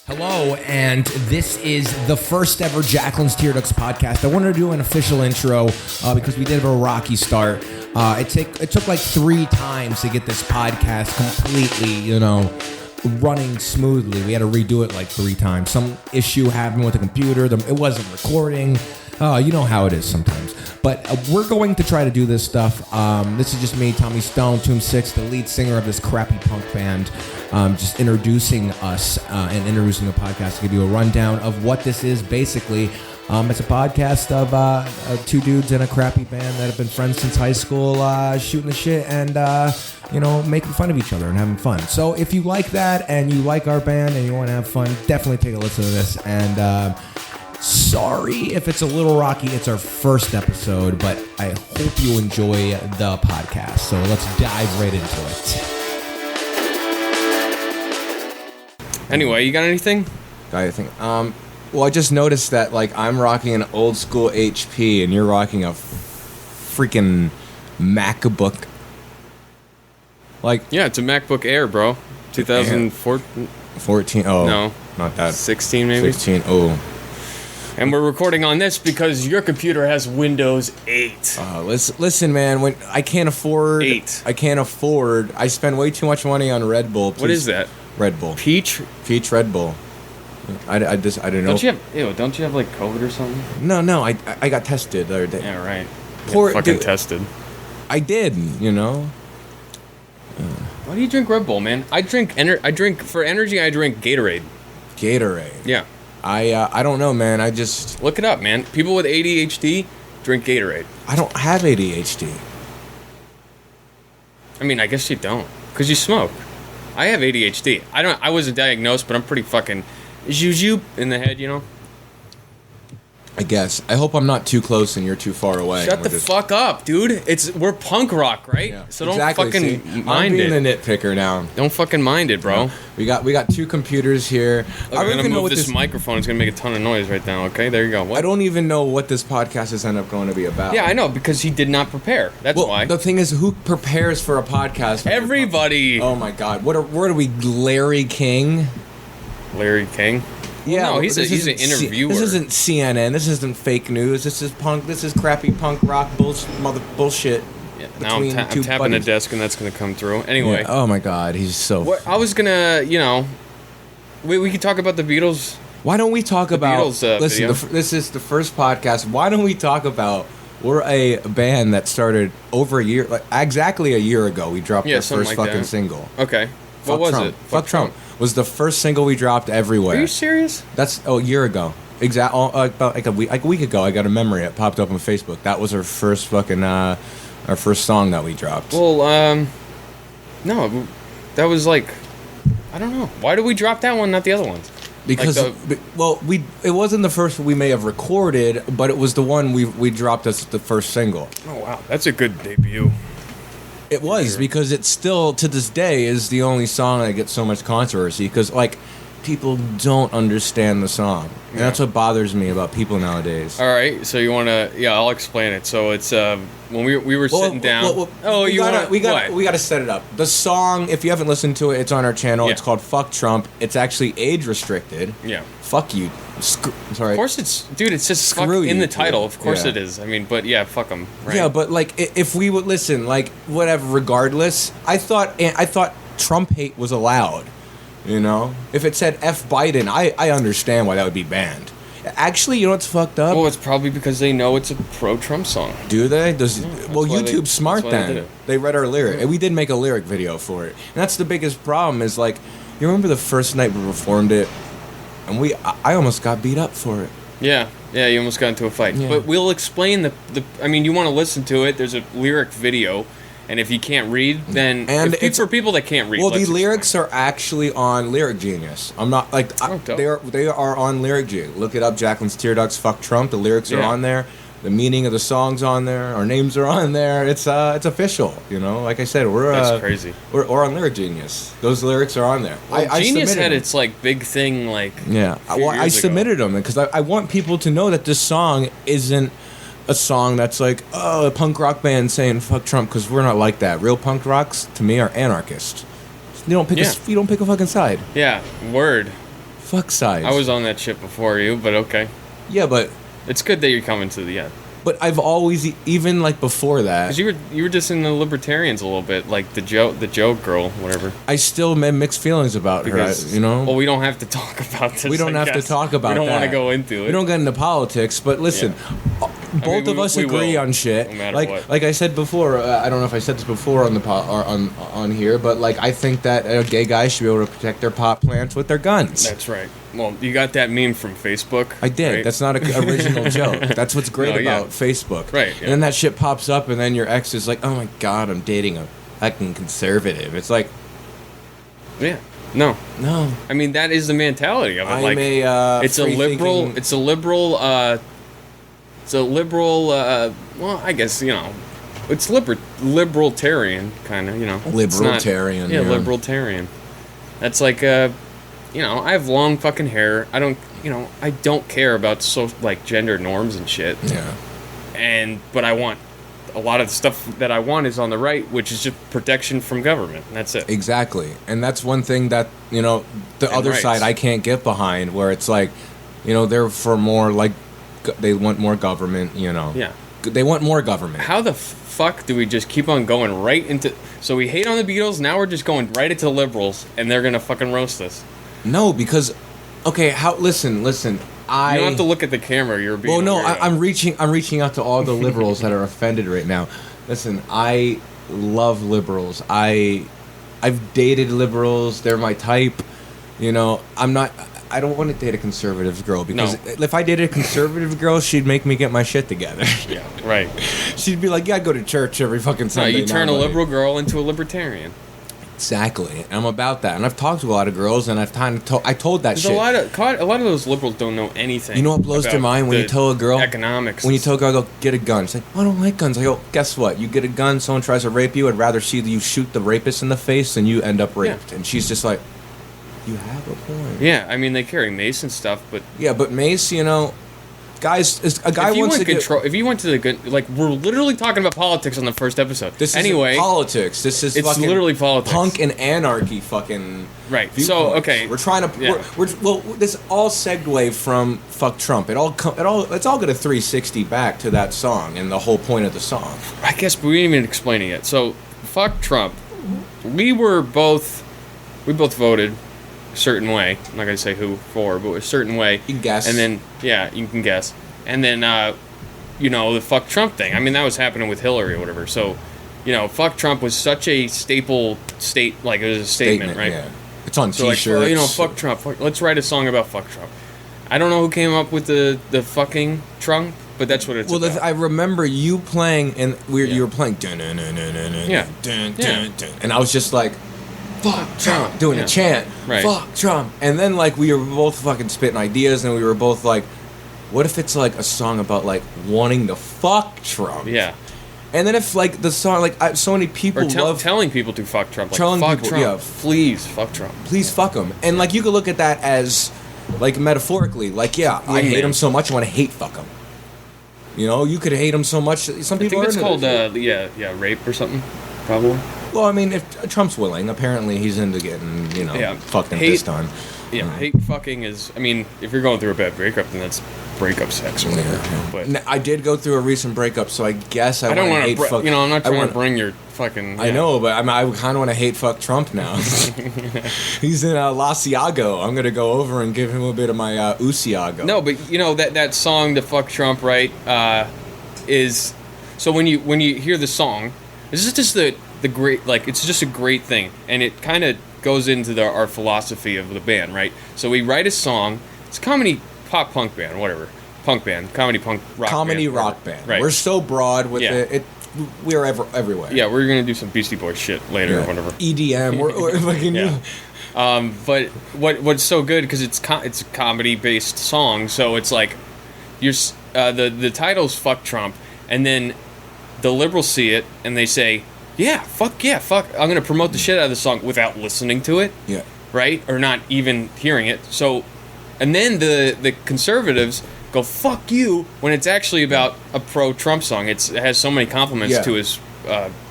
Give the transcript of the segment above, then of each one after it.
Hello, and this is the first ever Jaclyns Tearducts podcast. I wanted to do an official intro because we did have a rocky start. It took like 3 times to get this podcast completely, running smoothly. We had to redo it like 3 times. Some issue happened with the computer. It wasn't recording. You know how it is sometimes. But we're going to try to do this stuff. This is just me, Tommy Stone, Tomb 6, the lead singer of this crappy punk band, just introducing us and introducing the podcast to give you a rundown of what this is. Basically, it's a podcast of 2 dudes in a crappy band that have been friends since high school, shooting the shit and, making fun of each other and having fun. So if you like that and you like our band and you want to have fun, definitely take a listen to this. And sorry if it's a little rocky. It's our first episode, but I hope you enjoy the podcast. So let's dive right into it. Anyway, you got anything? Well, I just noticed that, I'm rocking an old school HP and you're rocking a freaking MacBook. Yeah, it's a MacBook Air, bro. 2014. 14. Oh, no, not that. 16 maybe. 16. Oh. And we're recording on this because your computer has Windows 8. Listen, man. When I can't afford 8. I spend way too much money on Red Bull. What is that? Red Bull. Peach Red Bull. I don't know. Don't you have like COVID or something? No. I got tested the other day. Yeah, right. Fucking tested. I did. Why do you drink Red Bull, man? I drink for energy. I drink Gatorade. Yeah. I don't know, man. I just look it up, man. People with ADHD drink Gatorade. I don't have ADHD. I mean, I guess you don't, cause you smoke. I have ADHD. I wasn't diagnosed, but I'm pretty fucking juju in the head, I guess. I hope I'm not too close and you're too far away. Shut the fuck up, dude. We're punk rock, right? Yeah. So don't fucking mind it. I'm being the nitpicker now. Don't fucking mind it, bro. Yeah. We got 2 computers here. Look, I'm gonna move this microphone. It's gonna make a ton of noise right now. Okay, there you go. What? I don't even know what this podcast is end up going to be about. Yeah, I know, because he did not prepare. That's why. The thing is, who prepares for a podcast? Everybody. Oh my God! What are we? Larry King? Larry King? Yeah, no, he's an interviewer. This isn't CNN. This isn't fake news. This is punk. This is crappy punk rock bullshit. Yeah, now I'm tapping the desk and that's gonna come through. Anyway. Yeah. Oh my God, he's so. I was gonna, we could talk about the Beatles. Why don't we talk about? Beatles, listen, this is the first podcast. Why don't we talk about? We're a band that started over a year, exactly a year ago. We dropped our first fucking single. Okay. What was it? Fuck Trump. Was the first single we dropped everywhere. Are you serious? That's a year ago. About like a week ago. I got a memory. It popped up on Facebook. That was our first fucking our first song that we dropped. Well, no, that was I don't know. Why did we drop that one, not the other ones? Because it wasn't the first we may have recorded, but it was the one we dropped as the first single. Oh wow, that's a good debut. It was, because it still, to this day, is the only song that gets so much controversy, because, people don't understand the song. And that's what bothers me about people nowadays. All right, so you want to... Yeah, I'll explain it. So it's... when we were sitting down... we got to set it up. The song, if you haven't listened to it, it's on our channel. Yeah. It's called Fuck Trump. It's actually age-restricted. Yeah. Fuck you. Sorry. Of course it's... Dude, it says fuck in the title. Yeah. Of course it is. I mean, but yeah, fuck them. Right? Yeah, but, if we would listen, whatever, regardless, I thought Trump hate was allowed. If it said F Biden, I understand why that would be banned. Actually, you know what's fucked up? Well, it's probably because they know it's a pro-Trump song. Do they? YouTube's smart then. They read our lyric. And we did make a lyric video for it. And that's the biggest problem is, you remember the first night we performed it? And I almost got beat up for it. Yeah, you almost got into a fight. Yeah. But we'll explain I mean, you want to listen to it. There's a lyric video. And if you can't read, then it's for people that can't read. Well, the lyrics are actually on Lyric Genius. I'm not they are on Lyric Genius. Look it up, Jaclyns Tearducts, Fuck Trump. The lyrics are on there. The meaning of the songs on there. Our names are on there. It's official. Like I said, that's crazy. We're on Lyric Genius. Those lyrics are on there. Well, Genius had its big thing yeah. Well, I submitted them because I want people to know that this song isn't a song that's a punk rock band saying fuck Trump, because we're not like that. Real punk rocks, to me, are anarchists. You don't pick a fucking side. Yeah, word. Fuck size. I was on that shit before you, but okay. Yeah, but it's good that you're coming to the end. But I've always, even like before that, because you were dissing the libertarians a little bit, like the Joe girl, whatever. I still had mixed feelings about her. You know. Well, we don't have to talk about this. We don't have to talk about that. We don't want to go into it. We don't get into politics, but listen. Yeah. Both of us agree on shit. No matter what. Like I said before, I don't know if I said this before on the on here, but like I think that gay guys should be able to protect their pot plants with their guns. That's right. Well, you got that meme from Facebook. I did. Right? That's not an original joke. That's what's great about Facebook. Right. Yeah. And then that shit pops up, and then your ex is like, "Oh my god, I'm dating a fucking conservative." It's like, yeah. No. I mean, that is the mentality of it. I'm it's a liberal. It's a liberal. Well, I guess it's libertarian kind of. Libertarian. Yeah, libertarian. That's like I have long fucking hair. I don't care about gender norms and shit. Yeah. But I want a lot of the stuff that I want is on the right, which is just protection from government. And that's it. Exactly. And that's one thing that, the other rights. side I can't get behind, where it's like, they're for more, like, they want more government, Yeah. They want more government. How the fuck do we just keep on going right into... So we hate on the Beatles, now we're just going right into liberals, and they're gonna fucking roast us. No, because... Okay, listen. You don't have to look at the camera. You're being. Well, no, I'm reaching out to all the liberals that are offended right now. Listen, I love liberals. I've dated liberals. They're my type. I don't want to date a conservative girl because if I dated a conservative girl, she'd make me get my shit together. Yeah, right. She'd be like, "Yeah, I go to church every fucking Sunday." No, you turn a liberal girl into a libertarian. Exactly. I'm about that. And I've talked to a lot of girls, and I told that shit. A lot of those liberals don't know anything. You know what blows their mind? When you tell a girl... Economics. When you tell a girl, go, get a gun. She's like, I don't like guns. I go, guess what? You get a gun, someone tries to rape you, I'd rather see you shoot the rapist in the face than you end up raped. Yeah. And she's just like, you have a point. Yeah, I mean, they carry mace and stuff, but... Yeah, but mace, guys, a guy wants to control. If you went to the good, we're literally talking about politics on the first episode. This is politics. This is it's literally politics. Punk and anarchy, fucking right. Viewpoints. So okay, we're trying to. Yeah. Well, this all segue from "Fuck Trump." It's all going to 360 back to that song and the whole point of the song. I guess we didn't even explain it yet. So, "Fuck Trump." We both voted a certain way. I'm not gonna say who for, but a certain way. You can guess. And then you can guess. And then the "Fuck Trump" thing. I mean, that was happening with Hillary or whatever. So, "Fuck Trump" was such a staple it was a statement, right? Yeah. It's on T-shirts. "Fuck Trump." Let's write a song about "Fuck Trump." I don't know who came up with the fucking Trump, but that's what it's about. I remember you playing, and you were playing, yeah, and I was just like, "Fuck Trump," doing a chant, right. "Fuck Trump," and then we were both fucking spitting ideas, and we were both like, what if it's a song about wanting to fuck Trump? Yeah. And then if the song so many people love telling people to fuck Trump, telling fuck people, Trump, yeah, please fuck Trump, please fuck him, and you could look at that as metaphorically, I hate him so much I want to hate fuck him. You could hate him so much. Some people I think it's called rape or something, probably. Well, I mean, if Trump's willing, apparently he's into getting fucked in this time. Yeah, hate fucking is. I mean, if you're going through a bad breakup, then that's breakup sex or whatever. Yeah. But I did go through a recent breakup, so I guess I don't want to hate fuck. I'm not trying to bring your fucking. I know, but I kind of want to hate fuck Trump now. He's in Los Iago. I'm gonna go over and give him a bit of my Usiago. No, but that song, the "Fuck Trump," right? Is so when you hear the song, this is just the great it's just a great thing, and it kind of goes into our philosophy of the band, right? So we write a song. It's a comedy, pop punk band, whatever. Punk band, comedy punk rock comedy band. rock band. Right. We're so broad with it. We're everywhere. Yeah, we're gonna do some Beastie Boys shit later or whatever. EDM. We're fucking. Yeah. But what's so good because it's a comedy based song, so it's the title's "Fuck Trump," and then the liberals see it and they say, fuck. I'm gonna promote the shit out of the song without listening to it. Yeah. Right? Or not even hearing it. So, and then the conservatives go, "Fuck you," when it's actually about a pro-Trump song. It has so many compliments to his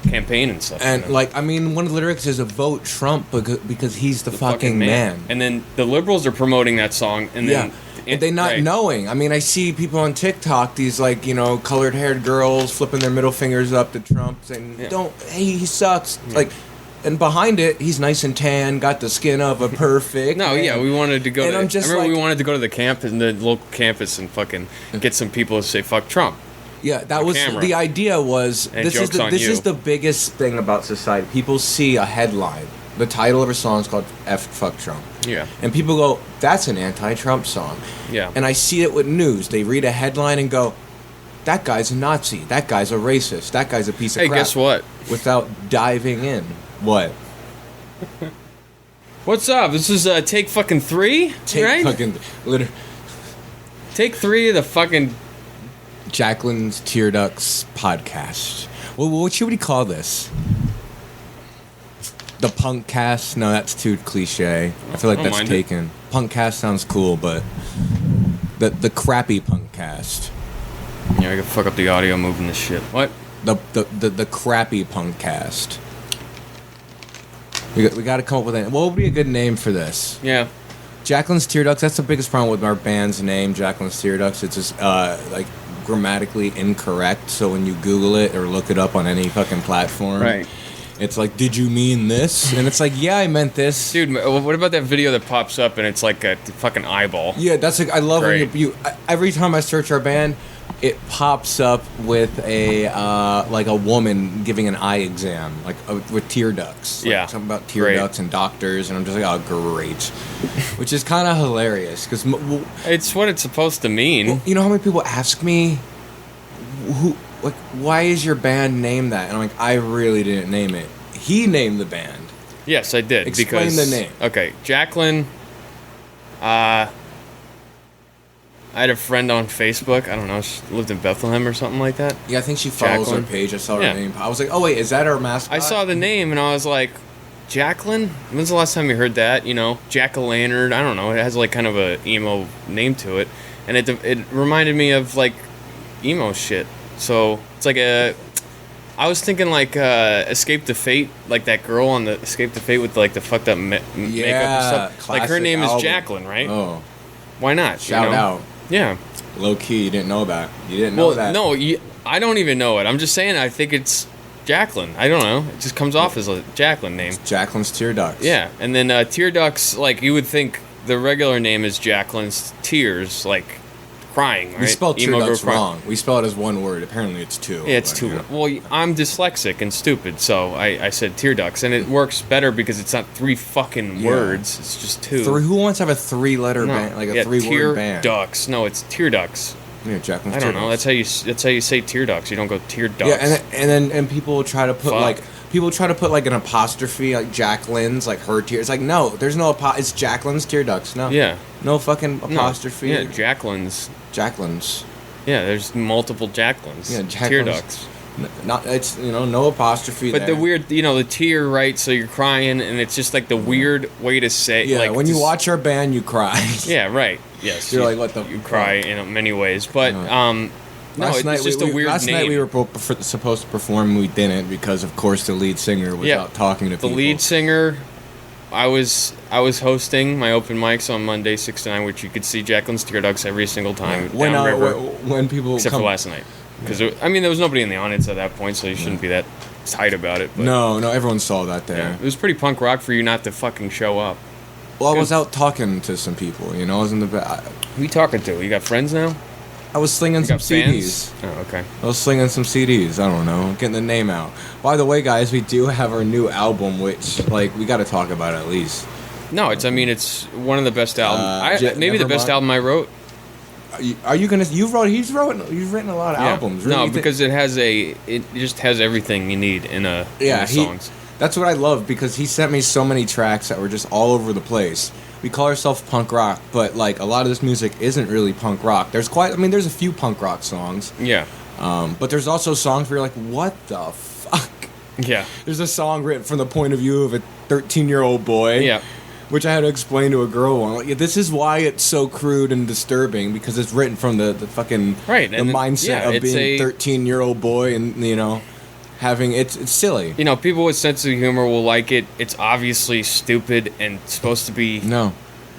campaign and stuff. And like, I mean, one of the lyrics is a vote Trump because he's the fucking man. And then the liberals are promoting that song, and then and they not knowing. I mean, I see people on TikTok, these like, you know, colored haired girls flipping their middle fingers up to Trump, saying, he sucks. Yeah. Like, and behind it, he's nice and tan, got the skin of a perfect. We wanted to go. And we wanted to go to the campus, the local campus, and fucking get some people to say "fuck Trump." Yeah, that was the idea. Was this is the biggest thing about society? People see a headline, the title of a song is called "Fuck Trump." Yeah, and people go, "That's an anti-Trump song." Yeah, and I see it with news. They read a headline and go, "That guy's a Nazi. That guy's a racist. That guy's a piece of crap." Hey, guess what? Without diving in. What? What's up? This is take fucking 3, right? Take 3 of the fucking Jaclyns Tearducts podcast. Well, what should we call this? The Punkcast? No, that's too cliche. I feel like that's taken. Punkcast sounds cool, but the crappy Punkcast. Yeah, I could fuck up the audio moving this shit. What? The crappy Punkcast. We got to come up with what would be a good name for this? Yeah. Jaclyns Tearducts. That's the biggest problem with our band's name, Jaclyns Tearducts. It's just like grammatically incorrect. So when you Google it or look it up on any fucking platform, right, it's like, did you mean this? And it's like, yeah, I meant this. Dude, what about that video that pops up and it's like a fucking eyeball? Yeah, that's like, I love when you every time I search our band, it pops up with a like a woman giving an eye exam, like with tear ducts. Like something about tear ducts and doctors, and I'm just like, oh, great. Which is kind of hilarious because it's what it's supposed to mean. Well, you know how many people ask me, why is your band named that? And I'm like, I really didn't name it. He named the band. Yes, I did. Explain the name. Okay, Jaclyn. I had a friend on Facebook. I don't know. She lived in Bethlehem or something like that. Yeah, I think she follows our page. I saw her name. I was like, oh, wait, is that our mascot? I saw the name, and I was like, Jaclyn? When's the last time you heard that? You know, Jack-o'-lantern. I don't know. It has, like, kind of a emo name to it. And it reminded me of, like, emo shit. So, it's like a... I was thinking, like, Escape to Fate. Like, that girl on the Escape to Fate with, like, the fucked up makeup and stuff. Like, her name is Jaclyn, right? Oh. Why not? Shout out. Yeah. Low key, you didn't know that. You didn't know that. No, I don't even know it. I'm just saying I think it's Jaclyn. I don't know. It just comes off as a Jaclyn name. It's Jaclyns Tearducts. Yeah, and then Tearducts, like, you would think the regular name is Jaclyn's Tears, like crying, right? We spelled Tearducts wrong. We spell it as one word. Apparently it's two. Yeah, it's two. Yeah. Well, I'm dyslexic and stupid, so I said Tearducts, and it works better because it's not 3 fucking words. It's just 2. Who wants to have a 3-letter band, like a 3-word band? Tearducts. No, it's Tearducts. Yeah, Jaclyns. I don't know. That's how you say Tearducts. You don't go Tearducts. Yeah, and people try to put like an apostrophe, like Jaclyns, like her tears. It's like, no, there's no it's Jaclyns Tearducts. No. Yeah. No fucking apostrophe. No. Yeah, Jaclyns. Jaclyns. Yeah, there's multiple Jaclyns. Yeah, Tearducts. Not it's no apostrophe. But the weird, the tear, right? So you're crying, and it's just like the weird way to say. Yeah, like, when you watch our band, you cry. Yeah, right. Yes, you're like, what the? You cry in many ways, but no, it's just a weird name. Last night we were supposed to perform, we didn't because, of course, the lead singer was out talking to people. The lead singer. I was hosting my open mics on Monday 6 to 9, which you could see Jaclyns Tearducts every single time. When people except for last night, because there was nobody in the audience at that point, so you shouldn't be that tight about it. But, no, everyone saw that there. Yeah, it was pretty punk rock for you not to fucking show up. Well, I was out talking to some people. I was in the back. Who you talking to? You got friends now? I was slinging some CDs. Oh, okay. I was slinging some CDs. I don't know, getting the name out. By the way, guys, we do have our new album, which we got to talk about at least. No, it's one of the best albums. Maybe the best album I wrote. Are you gonna? You've written a lot of albums. Really? No, because it just has everything you need in a songs. That's what I love because he sent me so many tracks that were just all over the place. We call ourselves punk rock, but like a lot of this music isn't really punk rock. There's a few punk rock songs. Yeah. But there's also songs where you're like, what the fuck? Yeah. There's a song written from the point of view of a 13-year-old boy. Yeah. Which I had to explain to a girl. Like, this is why it's so crude and disturbing because it's written from the fucking mindset of being a 13-year-old boy and having it's silly. You know, people with sense of humor will like it. It's obviously stupid and supposed to be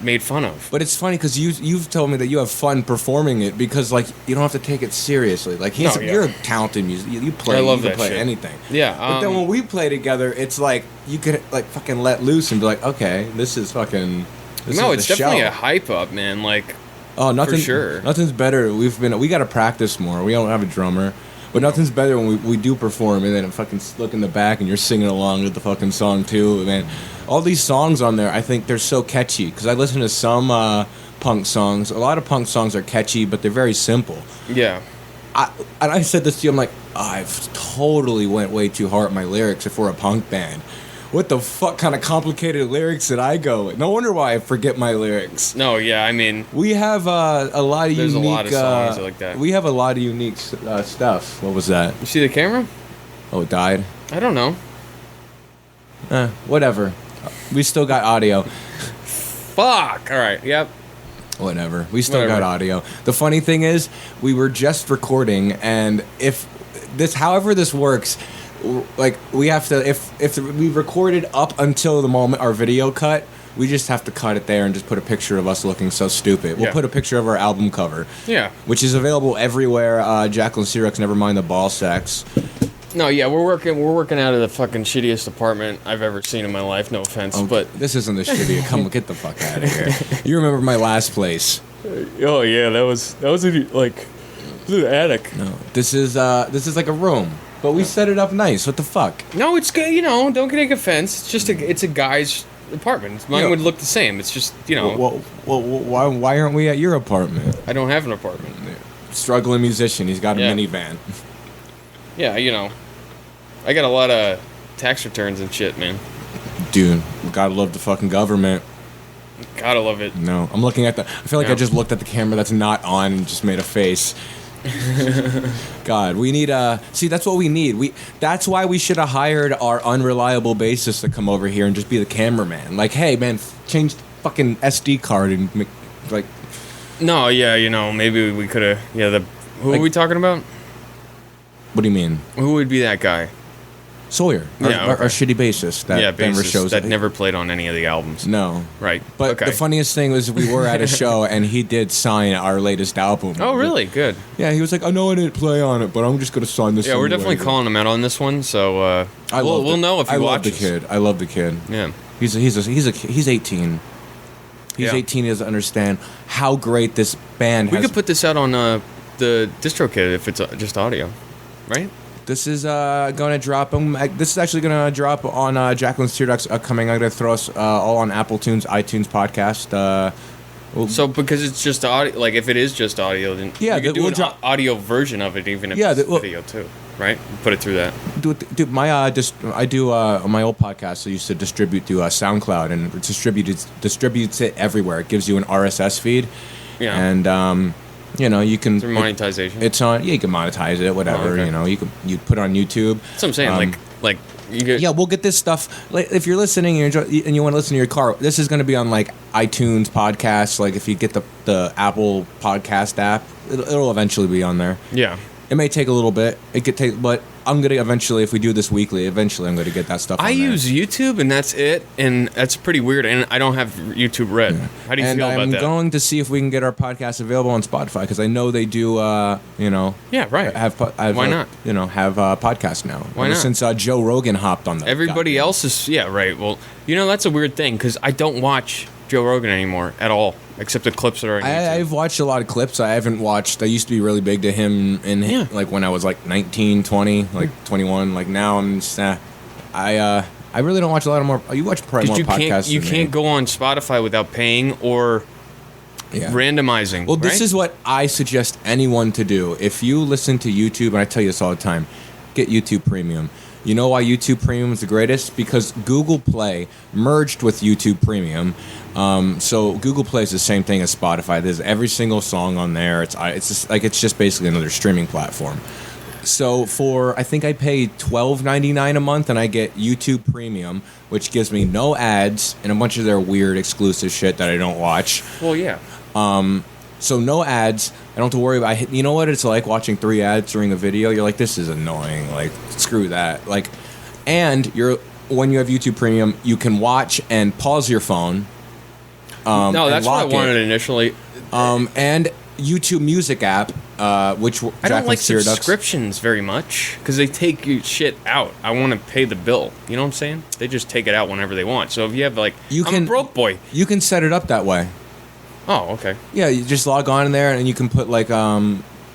made fun of. But it's funny because you've told me that you have fun performing it because like you don't have to take it seriously. Like you're a talented musician. You play. I love you can that play shit. anything. Yeah. But then when we play together, it's like you could like fucking let loose and be like, okay, this is fucking. No, it's definitely show. a hype up, man. Like, oh, nothing. For sure. Nothing's better. We got to practice more. We don't have a drummer. But nothing's better when we do perform and then fucking look in the back and you're singing along with the fucking song too, man. All these songs on there, I think they're so catchy because I listen to some punk songs. A lot of punk songs are catchy, but they're very simple. Yeah. I said this to you, I'm like, I've totally went way too hard at my lyrics if we're a punk band. What the fuck kind of complicated lyrics did I go with? No wonder why I forget my lyrics. No, yeah, I mean... We have a lot of there's unique... a lot of songs like that. We have a lot of unique stuff. What was that? You see the camera? Oh, it died? I don't know. Whatever. We still got audio. Fuck! Alright, yep. Whatever. We still got audio. The funny thing is, we were just recording, and however this works... Like we have to if we recorded up until the moment our video cut, we just have to cut it there and just put a picture of us looking so stupid. We'll put a picture of our album cover. Yeah. Which is available everywhere. Jaclyns Tearducts, never mind the ball sacks. No, yeah, we're working out of the fucking shittiest apartment I've ever seen in my life. No offense, but this isn't the shitty. Come get the fuck out of here. You remember my last place? Oh yeah, that was like the attic. No, this is like a room. But we set it up nice. What the fuck? No, it's good. You know, don't take offense. It's just it's a guy's apartment. Mine would look the same. It's just Well, why aren't we at your apartment? I don't have an apartment. Struggling musician. He's got a minivan. Yeah, I got a lot of tax returns and shit, man. Dude, gotta love the fucking government. Gotta love it. No, I'm looking at I feel like I just looked at the camera that's not on and just made a face. God, we need see, that's what we need. That's why we should have hired our unreliable bassist to come over here and just be the cameraman. Like, hey man, change the fucking SD card and make, like. No, yeah, maybe we could have. Yeah, who are we talking about? What do you mean? Who would be that guy? Sawyer, our shitty bassist that never shows that never played on any of the albums. No, right. But the funniest thing was we were at a show and he did sign our latest album. Oh, really? Good. Yeah, he was like, "I know I didn't play on it, but I'm just gonna sign this." Yeah, we're definitely calling him out on this one. So we'll know if he watches. I love the kid. Yeah, he's 18. He's 18. He doesn't understand how great this band. We could put this out on the DistroKid if it's just audio, right? This is going to drop. This is actually going to drop on Jaclyns Tearducts upcoming. I'm going to throw us all on Apple Tunes, iTunes podcast. So because it's just audio, like if it is just audio, then you could do an audio version of it, even if it's video too, right? Put it through that. Dude, my I do on my old podcast. I used to distribute to SoundCloud, and it distributes it everywhere. It gives you an RSS feed. Yeah. And you can through monetization. It's on. Yeah, you can monetize it, whatever. Oh, okay. You put it on YouTube. That's what I'm saying. Like you get. Yeah, we'll get this stuff. Like, if you're listening and you want to listen to your car, this is going to be on like iTunes podcasts. Like if you get the Apple Podcast app, it'll eventually be on there. Yeah. It may take a little bit. It could take, but I'm gonna eventually, if we do this weekly, I'm gonna get that stuff. I use YouTube, and that's it, and that's pretty weird. And I don't have YouTube Red. Yeah. How do you feel about that? And I'm going to see if we can get our podcast available on Spotify because I know they do. Yeah, right. Why not? Have podcasts now. Why not? Since Joe Rogan hopped on that. Everybody else is right. Well, that's a weird thing because I don't watch Joe Rogan anymore at all. Except the clips that are on YouTube. I've watched a lot of clips. I haven't watched. I used to be really big to him like when I was like 19, 20, like 21. Like now I'm just, I really don't watch a lot of more. You watch probably more podcasts. You can't go on Spotify without paying or randomizing. Well, this is what I suggest anyone to do. If you listen to YouTube, and I tell you this all the time, get YouTube Premium. You know why YouTube Premium is the greatest? Because Google Play merged with YouTube Premium. So Google Play is the same thing as Spotify. There's every single song on there. It's just basically another streaming platform. So I think I pay $12.99 a month, and I get YouTube Premium, which gives me no ads and a bunch of their weird exclusive shit that I don't watch. Well, yeah. So no ads, I don't have to worry about. You know what it's like watching 3 ads during a video. You're like, this is annoying. Like, screw that. Like, and when you have YouTube Premium, you can watch and pause your phone. No, that's what I wanted initially. And YouTube Music app, which I don't like Jaclyns Tearducts. subscriptions very much because they take your shit out. I want to pay the bill. You know what I'm saying? They just take it out whenever they want. So if you have I'm a broke boy. You can set it up that way. Oh, okay. Yeah, you just log on in there and you can put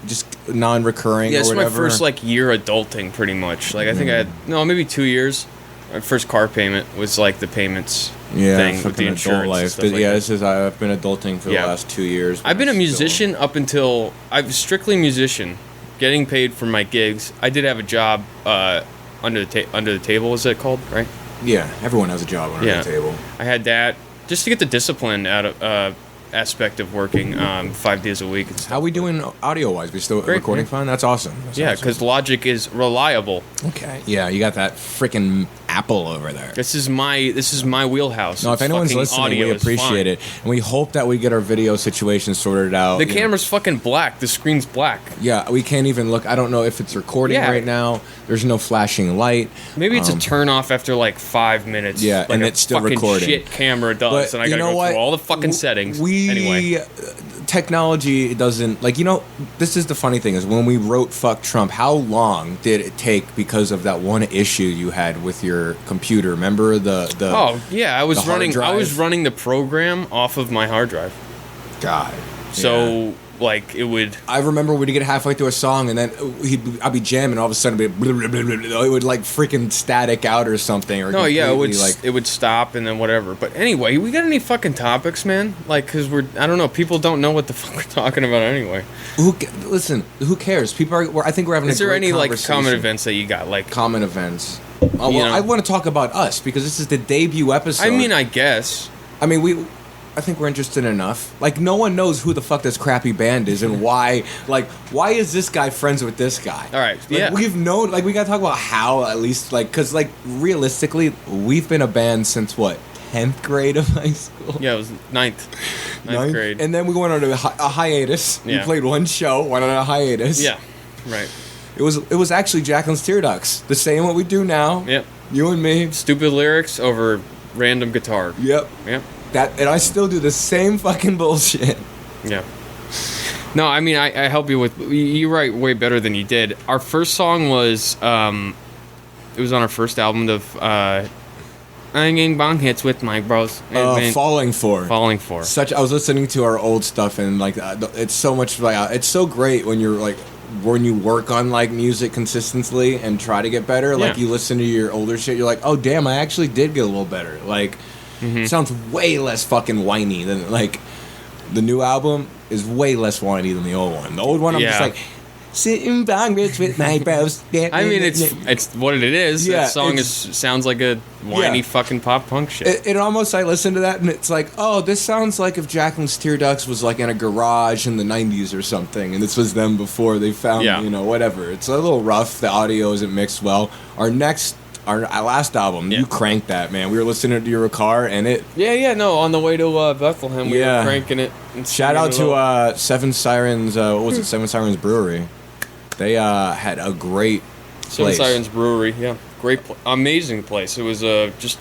just non-recurring. Yeah, or it's whatever. my first year adulting pretty much. I think I had maybe 2 years. My first car payment was the payments thing with the insurance. Life. I've been adulting for the last 2 years. I've been a musician up until I was strictly musician, getting paid for my gigs. I did have a job under the table. Is it called, right? Yeah, everyone has a job under the table. I had that just to get the discipline out of aspect of working 5 days a week. And stuff. How we doing audio-wise? We still recording fine? That's awesome. Because Logic is reliable. Okay. Yeah, you got that freaking Apple over there. This is my wheelhouse. No, if anyone's listening, we appreciate it, and we hope that we get our video situation sorted out. The camera's fucking black. The screen's black. Yeah, we can't even look. I don't know if it's recording right now. There's no flashing light. Maybe it's a turn off after 5 minutes. Yeah, and it's still recording. Shit camera does, and I gotta go through all the fucking settings. Anyway, technology doesn't this is the funny thing is when we wrote "Fuck Trump," how long did it take because of that one issue you had with your computer? Remember the oh yeah, I was running the program off of my hard drive. God. So it would. I remember we'd get halfway through a song and then I'd be jamming, all of a sudden it'd be it would freaking static out or something. Or it would stop and then whatever. But anyway, we got any fucking topics, man? Because I don't know, people don't know what the fuck we're talking about anyway. Listen, who cares? People are. I think we're having. Is there any common events that you got common events? I want to talk about us because this is the debut episode. I mean, I guess. I think we're interested enough. No one knows who the fuck this crappy band is and why. Why is this guy friends with this guy? All right, yeah. We've known. We gotta talk about how at least. Because realistically, we've been a band since what? 10th grade of high school. Yeah, it was ninth grade. And then we went on a hiatus. Yeah. We played one show, went on a hiatus. Yeah, right. It was actually Jaclyns Tearducts. The same what we do now. Yep. You and me. Stupid lyrics over random guitar. Yep. And I still do the same fucking bullshit. Yeah. No, I mean, I help you with... You write way better than you did. Our first song was... it was on our first album of... I'm getting bong hits with my bros. Falling For. Falling For. I was listening to our old stuff and it's so much... it's so great when you're when you work on music consistently and try to get better. You listen to your older shit, you're like, oh damn, I actually did get a little better. It sounds way less fucking whiny than the new album is way less whiny than the old one. The old one, I'm just sitting bong rich with my bros. I mean, it's what it is. Yeah, that song sounds like a whiny fucking pop punk shit. It almost, I listen to that and it's oh, this sounds like if Jaclyns Tearducts was in a garage in the 90s or something, and this was them before they found, whatever. It's a little rough. The audio isn't mixed well. Our last album, you cranked that, man. We were listening to your car and it... Yeah, no, on the way to Bethlehem, we were cranking it. Shout out to Seven Sirens, what was it, Seven Sirens Brewery. They had a great place. Seven Sirens Brewery, yeah. Great, amazing place. It was just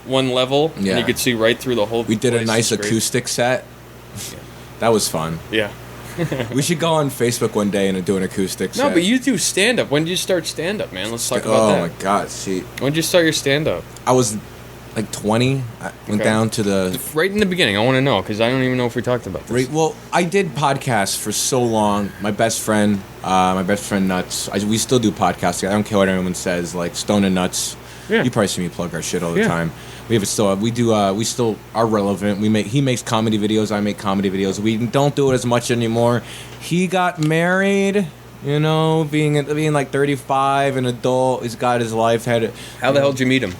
one level, and you could see right through the whole place. We did a nice acoustic set. Yeah. That was fun. Yeah. We should go on Facebook one day and do an acoustic set. No, but you do stand-up. When did you start stand-up, man? Let's talk about that. Oh, my God. See. When did you start your stand-up? I was 20. I went down to the... Right in the beginning. I want to know, because I don't even know if we talked about this. Well, I did podcasts for so long. My best friend NUTZ. We still do podcasts. I don't care what anyone says. Stone and NUTZ. Yeah. You probably see me plug our shit all the time. We still are relevant. He makes comedy videos. I make comedy videos. We don't do it as much anymore. He got married, being 35, an adult. He's got his life. How the hell did you meet him?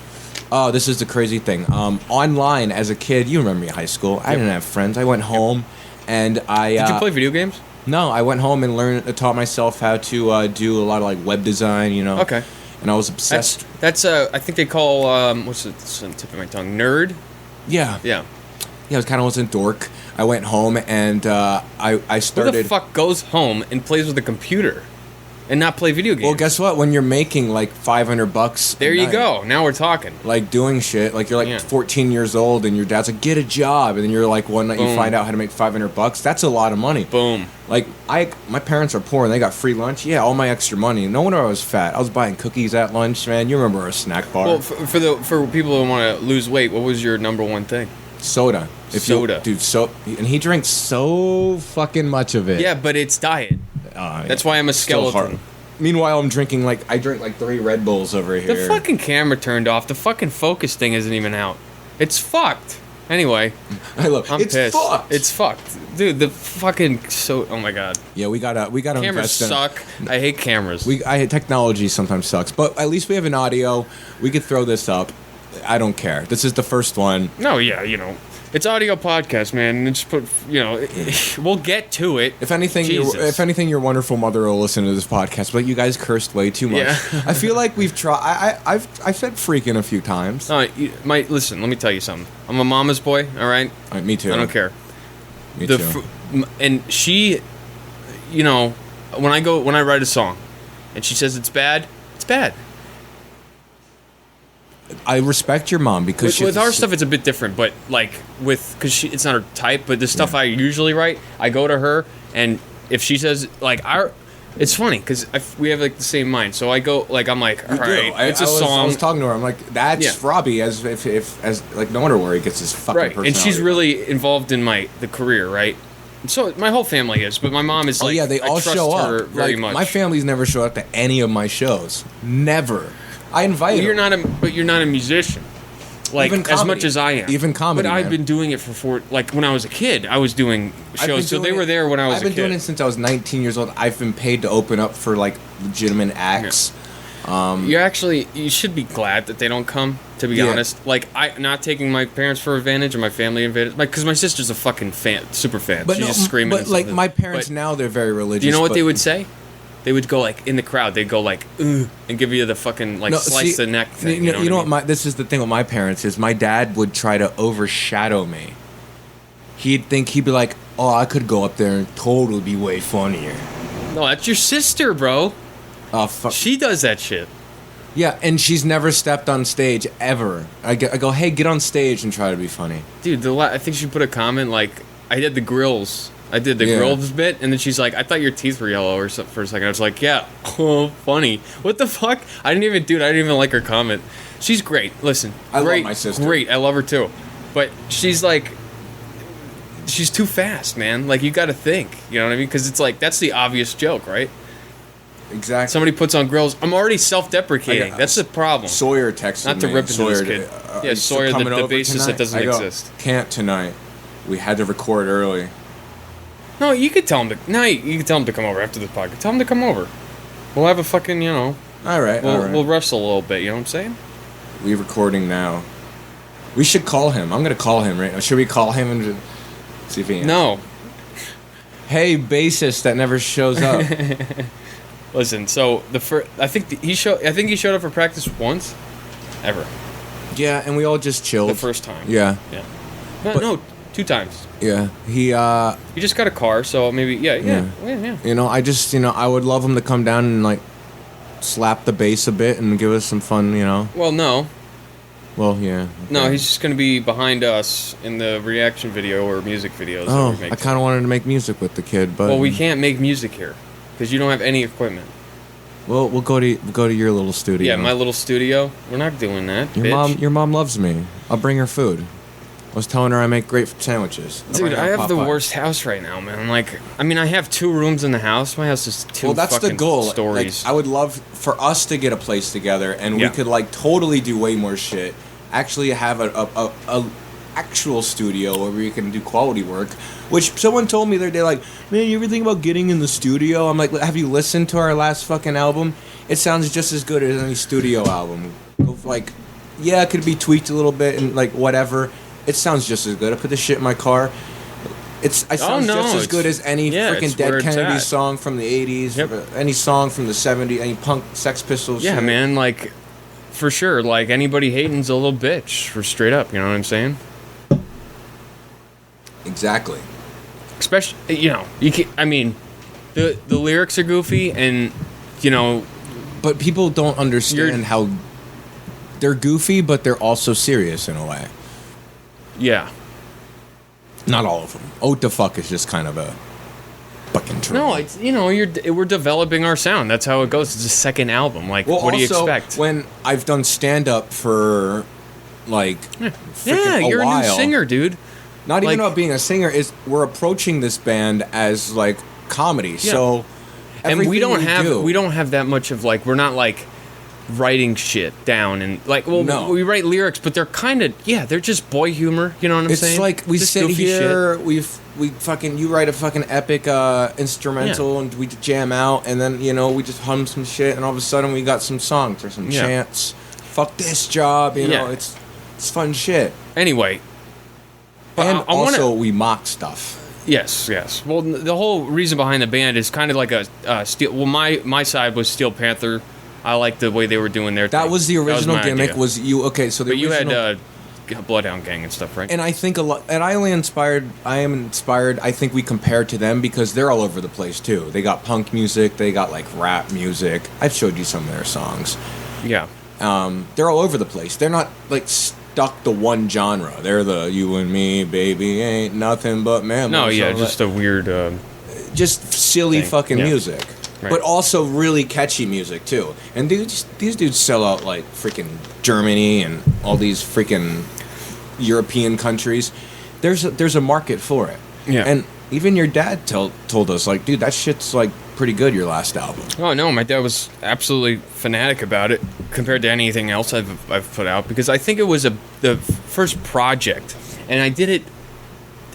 Oh, this is the crazy thing. Online as a kid, you remember me in high school. I didn't have friends. I went home and I... Did you play video games? No, I went home and taught myself how to do a lot of web design, Okay. And I was obsessed. That's I think they call, what's the tip of my tongue? Nerd? Yeah. Yeah. Yeah, I was kind of wasn't dork. I went home and I started. Who the fuck goes home and plays with a computer and not play video games? Well, guess what? When you're making like $500, there you go. Now we're talking. Like doing shit. Like you're like 14 years old and your dad's like, get a job, and then you're like one night you find out how to make $500. That's a lot of money. Boom. Like my parents are poor and they got free lunch. Yeah, all my extra money. No wonder I was fat. I was buying cookies at lunch, man. You remember a snack bar? Well, for people who want to lose weight, what was your number one thing? Soda. Soda. And he drinks so fucking much of it. Yeah, but it's diet. That's why I'm a skeleton. Meanwhile, I drink like 3 Red Bulls over here. The fucking camera turned off. The fucking focus thing isn't even out. It's fucked. Anyway, I'm pissed. Fucked. It's fucked, dude. The fucking oh my god. Yeah, we gotta cameras invest in suck. I hate cameras. Technology sometimes sucks, but at least we have an audio. We could throw this up. I don't care. This is the first one. No, yeah, it's audio podcast, man. And just put, we'll get to it. If anything, your wonderful mother will listen to this podcast. But you guys cursed way too much. Yeah. I feel like we've tried. I've said freaking a few times. Listen. Let me tell you something. I'm a mama's boy. All right. Me too. I don't care. Me too. And she, when I write a song, and she says it's bad, it's bad. I respect your mom because with our stuff it's a bit different, but like because it's not her type. But the stuff I usually write, I go to her, and if she says it's funny because we have like the same mind. So I go all right, it's a song. I was talking to her. I'm like, that's Robbie, as like no wonder where he gets his fucking personality. And she's really involved in the career, right? So my whole family is, but my mom is like, they all show up. Very much. My family's never showed up to any of my shows. Never. I invite them. You're not a musician, as much as I am. Even comedy. But I've been doing it when I was a kid. I was doing shows, so they were there when I was a kid. I've been doing it since I was 19 years old. I've been paid to open up for legitimate acts. Yeah. You should be glad that they don't come. To be honest, not taking my parents for advantage or my family advantage, because my sister's a fucking super fan. She's just screaming. But my parents now, they're very religious. Do you know what they would say? They would go in the crowd. They'd go ugh, and give you the fucking slice the neck thing. You know what? This is the thing with my parents is my dad would try to overshadow me. He'd be like, "Oh, I could go up there and totally be way funnier." No, that's your sister, bro. Oh fuck. She does that shit. Yeah, and she's never stepped on stage ever. I go, "Hey, get on stage and try to be funny." Dude, I think she put a comment I did the grills. I did the grills bit, and then she's like, I thought your teeth were yellow or something for a second. I was like, yeah, oh, funny. What the fuck? I didn't even like her comment. She's great. Listen, I love my sister. Great, I love her too. But she's she's too fast, man. You got to think. You know what I mean? Because it's that's the obvious joke, right? Exactly. Somebody puts on grills. I'm already self-deprecating. That's the problem. Sawyer texted me. Not to rip into this kid. Yeah, Sawyer, the bassist that doesn't exist. Can't tonight. We had to record early. No, you could tell him to. No, you could tell him to come over after the podcast. Tell him to come over. We'll have a fucking, All right, We'll wrestle a little bit. You know what I'm saying? We're recording now. We should call him. I'm gonna call him right now. Should we call him and see if he? No. Hey, bassist that never shows up. Listen. So I think he showed up for practice once, ever. Yeah, and we all just chilled. The first time. Yeah. Yeah. No, 2 times. Yeah, he just got a car, so maybe yeah. I would love him to come down and slap the bass a bit and give us some fun, Well, no. Well, yeah. Okay. No, he's just gonna be behind us in the reaction video or music videos. Oh, I kind of wanted to make music with the kid, but we can't make music here because you don't have any equipment. Well, we'll go to your little studio. Yeah, my little studio. We're not doing that. Your mom loves me. I'll bring her food. I was telling her I make great sandwiches. Dude, I have the worst house right now, man. I have 2 rooms in the house. My house is 2 that's fucking the goal. stories. I would love for us to get a place together, and we could totally do way more shit. Actually have a actual studio where we can do quality work. Which someone told me the other day, man, you ever think about getting in the studio? I'm like, have you listened to our last fucking album? It sounds just as good as any studio album. It could be tweaked a little bit and whatever. It sounds just as good. I put this shit in my car. It sounds just as good as any freaking Dead Kennedy song from the 80s, any song from the 70s, any punk Sex Pistols. Yeah, shit. Man, for sure. Anybody hating's a little bitch, for straight up, you know what I'm saying? Exactly. Especially, you can, I mean, the lyrics are goofy, and but people don't understand how they're goofy, but they're also serious in a way. Yeah. Not all of them. Oh, the fuck is just kind of a fucking true. No, it's we're developing our sound. That's how it goes. It's a second album. Like, well, what do you also, expect? When I've done stand up for like you're a new singer, dude. Not even about being a singer, is we're approaching this band as like comedy. Yeah. So and we don't have that much of like, we're not like writing shit down and like, well, no. We write lyrics, but they're kind of, they're just boy humor. You know what I'm saying? It's like we just sit here, you write a fucking epic instrumental and we jam out, and then we just hum some shit, and all of a sudden we got some songs or some chants. Fuck this job, it's fun shit. Anyway, and we mock stuff. Yes. Well, the whole reason behind the band is kind of like a Steel. Well, my side was Steel Panther. I liked the way they were doing their thing. That was the original gimmick. Idea. Was you okay? So the but original, you had Bloodhound Gang and stuff, right? And I think a lot. And I am inspired. I think we compare to them because they're all over the place too. They got punk music. They got like rap music. I've showed you some of their songs. Yeah. They're all over the place. They're not like stuck to one genre. They're the you and me, baby, ain't nothing but mammals. No, yeah, just a weird, just silly fucking music. Right. But also really catchy music too. And these dudes sell out like freaking Germany and all these freaking European countries. There's a market for it. Yeah. And even your dad told us, like, dude, that shit's like pretty good, your last album. Oh no, my dad was absolutely fanatic about it compared to anything else I've put out, because I think it was the first project, and I did it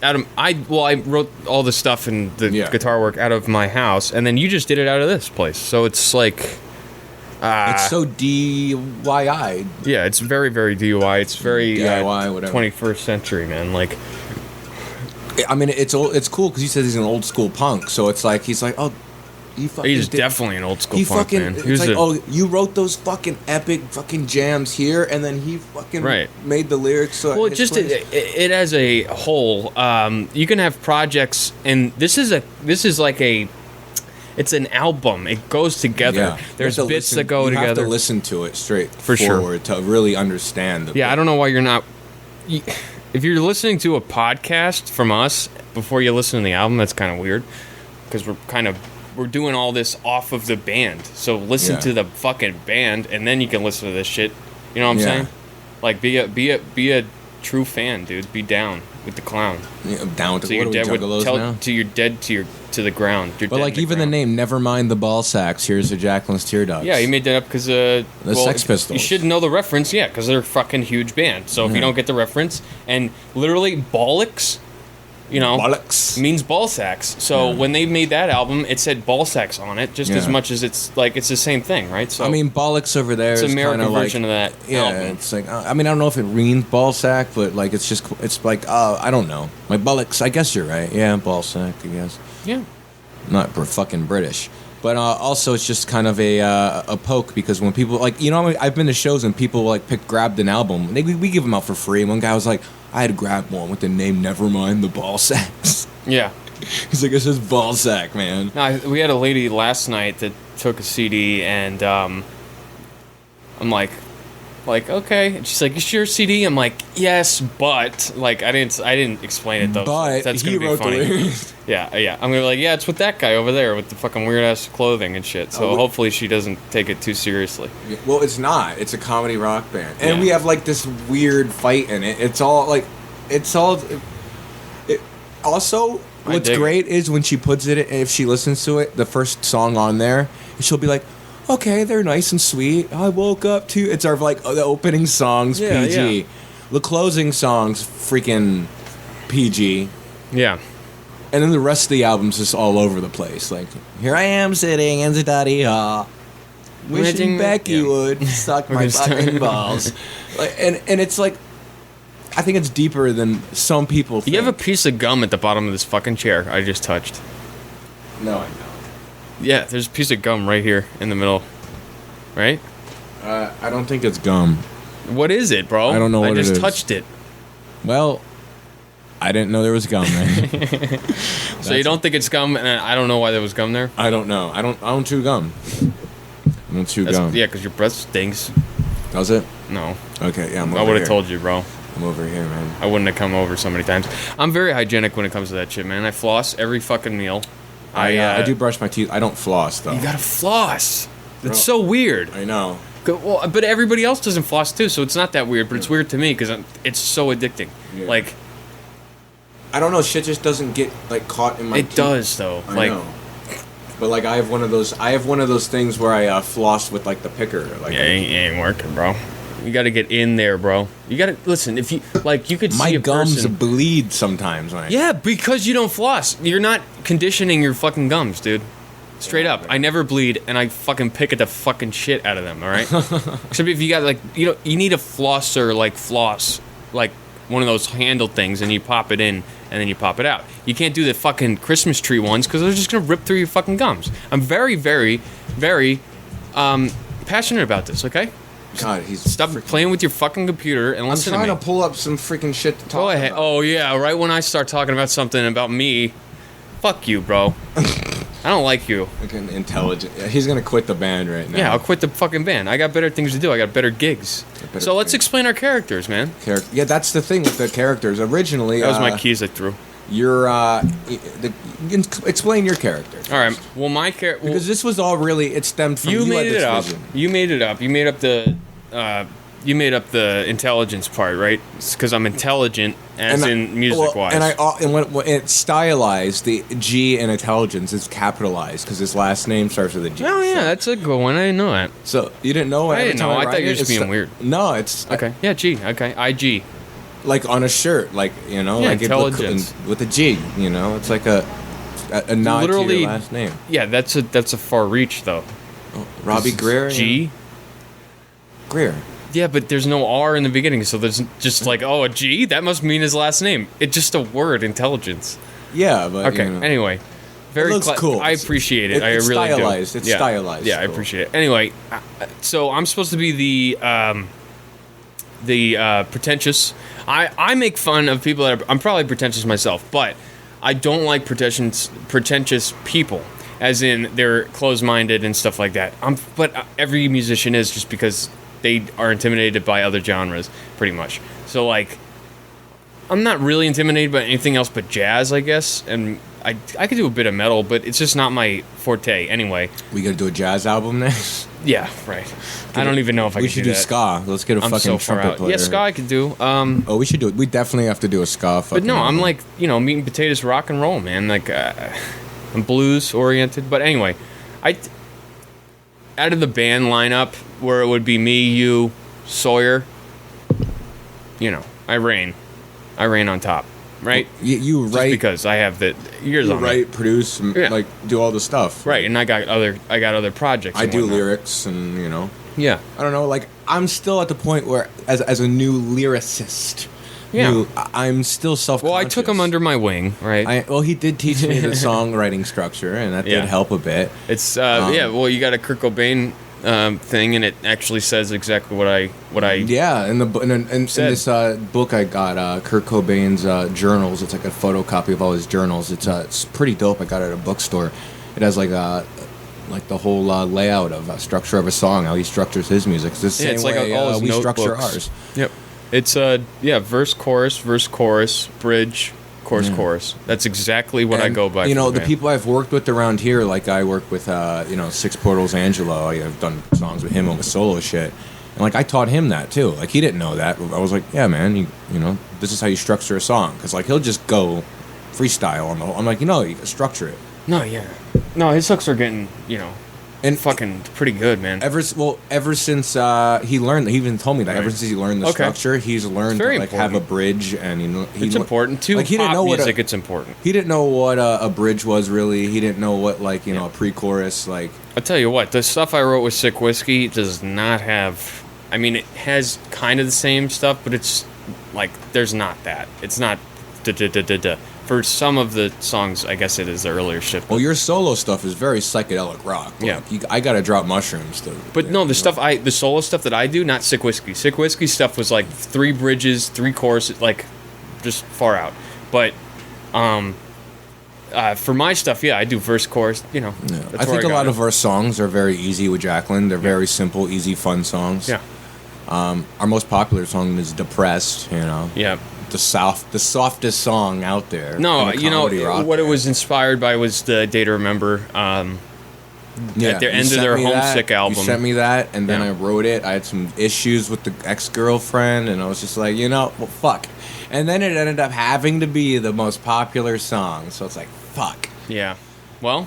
I wrote all the stuff and the guitar work out of my house, and then you just did it out of this place. So it's like it's so DIY. Yeah, it's very, very DIY. It's very DIY, whatever. 21st century, man. Like, I mean, it's cool because he says he's an old school punk. So it's like he's like, oh, he's definitely an old school punk, man. It's like, oh, you wrote those fucking epic fucking jams here, and then he fucking made the lyrics. So well, it as a whole, you can have projects, and this is like it's an album. It goes together. Yeah. There's bits that go together. You have to listen to it straight for forward to really understand. I don't know why you're not. If you're listening to a podcast from us before you listen to the album, that's kind of weird, because we're doing all this off of the band. So listen to the fucking band, and then you can listen to this shit. You know what I'm saying? Like, be a true fan, dude. Be down with the clown. Yeah, I'm down with the you're dead now? To you're dead to the ground. You're but like even the name, never mind the ball sacks. Here's the Jaclyns Tearducks. Yeah, he made that up because the Sex Pistols. You should know the reference, because they're a fucking huge band. So if you don't get the reference, and literally bollocks, bollocks means ball sacks. So when they made that album, it said ball sacks on it, just as much as it's the same thing, right? So I mean, bollocks over there. It's an American version of that. Yeah, album. It's like I mean, I don't know if it means ball sack, but like it's like I don't know. My bollocks. I guess you're right. Yeah, ball sack. I guess. Yeah. Not fucking British. But also, it's just kind of a poke, because when people I've been to shows and people grabbed an album. We give them out for free. One guy was like, I had to grab one with the name Nevermind the Ball Sacks. Yeah. He's like, it says ball sack, man. No, we had a lady last night that took a CD, and I'm like, okay. And she's like, "You sure CD?" I'm like, "Yes, but I didn't explain it though. But so that's he gonna wrote be funny." the lyrics. Yeah. I'm gonna be like, "Yeah, it's with that guy over there with the fucking weird ass clothing and shit." So hopefully she doesn't take it too seriously. Well, it's not. It's a comedy rock band, and we have this weird fight in it. It's all also, what's great is when she puts it, if she listens to it, the first song on there, she'll be like, okay, they're nice and sweet. I woke up to... It's our, the opening songs, PG. Yeah. The closing songs, freaking PG. Yeah. And then the rest of the album's just all over the place. Like, here I am sitting in the daddy-ha, wishing Becky would suck my fucking balls. And it's like... I think it's deeper than some people think. You have a piece of gum at the bottom of this fucking chair I just touched. No, I don't. Yeah, there's a piece of gum right here in the middle. Right? I don't think it's gum. What is it, bro? I don't know what it is. I just touched it. Well, I didn't know there was gum there. So you don't think it's gum, and I don't know why there was gum there? I don't know. I don't chew gum. I don't chew gum. Yeah, because your breath stinks. Does it? No. Okay, yeah, I would have told you, bro. I'm over here, man. I wouldn't have come over so many times. I'm very hygienic when it comes to that shit, man. I floss every fucking meal. I do brush my teeth. I don't floss, though. You gotta floss. That's so weird. I know. Well, but everybody else doesn't floss too, so it's not that weird. But it's weird to me because it's so addicting. Yeah. Like, I don't know. Shit just doesn't get like caught in my teeth. It does though. I know. But like I have one of those things where I floss with like the picker. Like yeah, it ain't working, bro. You got to get in there, bro. You got to listen. If you like, you could see a gums person bleed sometimes. Yeah, because you don't floss. You're not conditioning your fucking gums, dude. Straight up. I never bleed, and I fucking pick at the fucking shit out of them. All right. Except if you got like, you need a flosser like floss, like one of those handle things, and you pop it in, and then you pop it out. You can't do the fucking Christmas tree ones because they're just gonna rip through your fucking gums. I'm very, very, very passionate about this. Okay. God, stop playing with your fucking computer and listen to me. I'm trying to pull up some freaking shit to talk Go ahead. about. Oh yeah, right when I start talking about something about me, fuck you, bro. I don't like you. Fucking intelligent. Yeah, he's gonna quit the band right now. Yeah, I'll quit the fucking band. I got better things to do. I got better gigs. So let's explain our characters, man. Yeah, that's the thing with the characters. Originally, that was my keys I threw. Explain your character. All right. Well, my character because this was all really it stemmed from you made it up. You made it up. You made up the intelligence part, right? Because I'm intelligent, in music wise. And when it's stylized, the G in intelligence is capitalized because his last name starts with a G. Oh yeah, that's a good one. I didn't know that. So you didn't know? I didn't know. I thought you were just being weird. No, it's okay. Yeah, G. Okay, IG. Like on a shirt, like like intelligence with a G. It's like a nod literally, to your last name. Yeah, that's a far reach though. Oh, Robbie Greer. G. Greer. Yeah, but there's no R in the beginning, so there's just like, a G? That must mean his last name. It's just a word, intelligence. Yeah, but okay. Anyway, very it looks cool. I appreciate it. I really stylized. do. It's stylized. Yeah, I appreciate it. Anyway, so I'm supposed to be the pretentious. I make fun of people that I'm probably pretentious myself, but I don't like pretentious people. As in, they're closed-minded and stuff like that. But every musician is, just because they are intimidated by other genres, pretty much. So, like, I'm not really intimidated by anything else but jazz, I guess. And I could do a bit of metal, but it's just not my forte. Anyway. We gotta do a jazz album next? Yeah, right. I don't even know if I can do that. We should do ska. Let's get a fucking trumpet player. Yeah, ska I could do. We should do it. We definitely have to do a ska fucking But no, album. I'm like, meat and potatoes rock and roll, man. Like, I'm blues oriented. But anyway, out of the band lineup, where it would be me, you, Sawyer, I reign on top, right? You write just because I have the years on write, produce, like do all the stuff, right? And I got other projects. I do lyrics, and yeah. I don't know, like I'm still at the point where, as a new lyricist. Yeah, I'm still self-conscious. Well, I took him under my wing, right? He did teach me the songwriting structure, and that did help a bit. It's well, you got a Kurt Cobain thing, and it actually says exactly what I in this book I got Kurt Cobain's journals. It's like a photocopy of all his journals. It's pretty dope. I got it at a bookstore. It has like the whole layout of structure of a song, how he structures his music. It's the same way all his we notebooks. structure ours. Yep. It's verse, chorus, bridge, chorus. That's exactly what I go by. The people I've worked with around here, like I work with Six Portals Angelo. I've done songs with him on the solo shit. And like I taught him that too. Like he didn't know that. I was like, yeah, man, you this is how you structure a song, because like he'll just go freestyle on the whole. I'm like, you can structure it. No, yeah. No, his hooks are getting, and fucking pretty good, man. Ever since he learned, he even told me that. Right. Ever since he learned the structure, he's learned to like have a bridge, and it's important too. Like, he didn't know music, it's important. He didn't know what a bridge was really. He didn't know what a pre-chorus like. I'll tell you what, the stuff I wrote with Sick Whiskey does not have. I mean, it has kind of the same stuff, but it's like there's not that. It's not da. For some of the songs, I guess it is the earlier shit. Well, your solo stuff is very psychedelic rock. Yeah, I gotta drop mushrooms to. But no, the solo stuff that I do, not Sick Whiskey. Sick Whiskey stuff was like 3 bridges, 3 choruses, like just far out. But for my stuff, I do verse, chorus. You know, yeah. I think a lot of our songs are very easy with Jaclyn. They're very simple, easy, fun songs. Yeah. Our most popular song is "Depressed." You know. Yeah. The softest song out there. No, you know what it was inspired by was the Day to Remember. At the end of their Homesick album. You sent me that, and then I wrote it. I had some issues with the ex-girlfriend, and I was just like, well, fuck. And then it ended up having to be the most popular song, so it's like, fuck. Yeah. Well,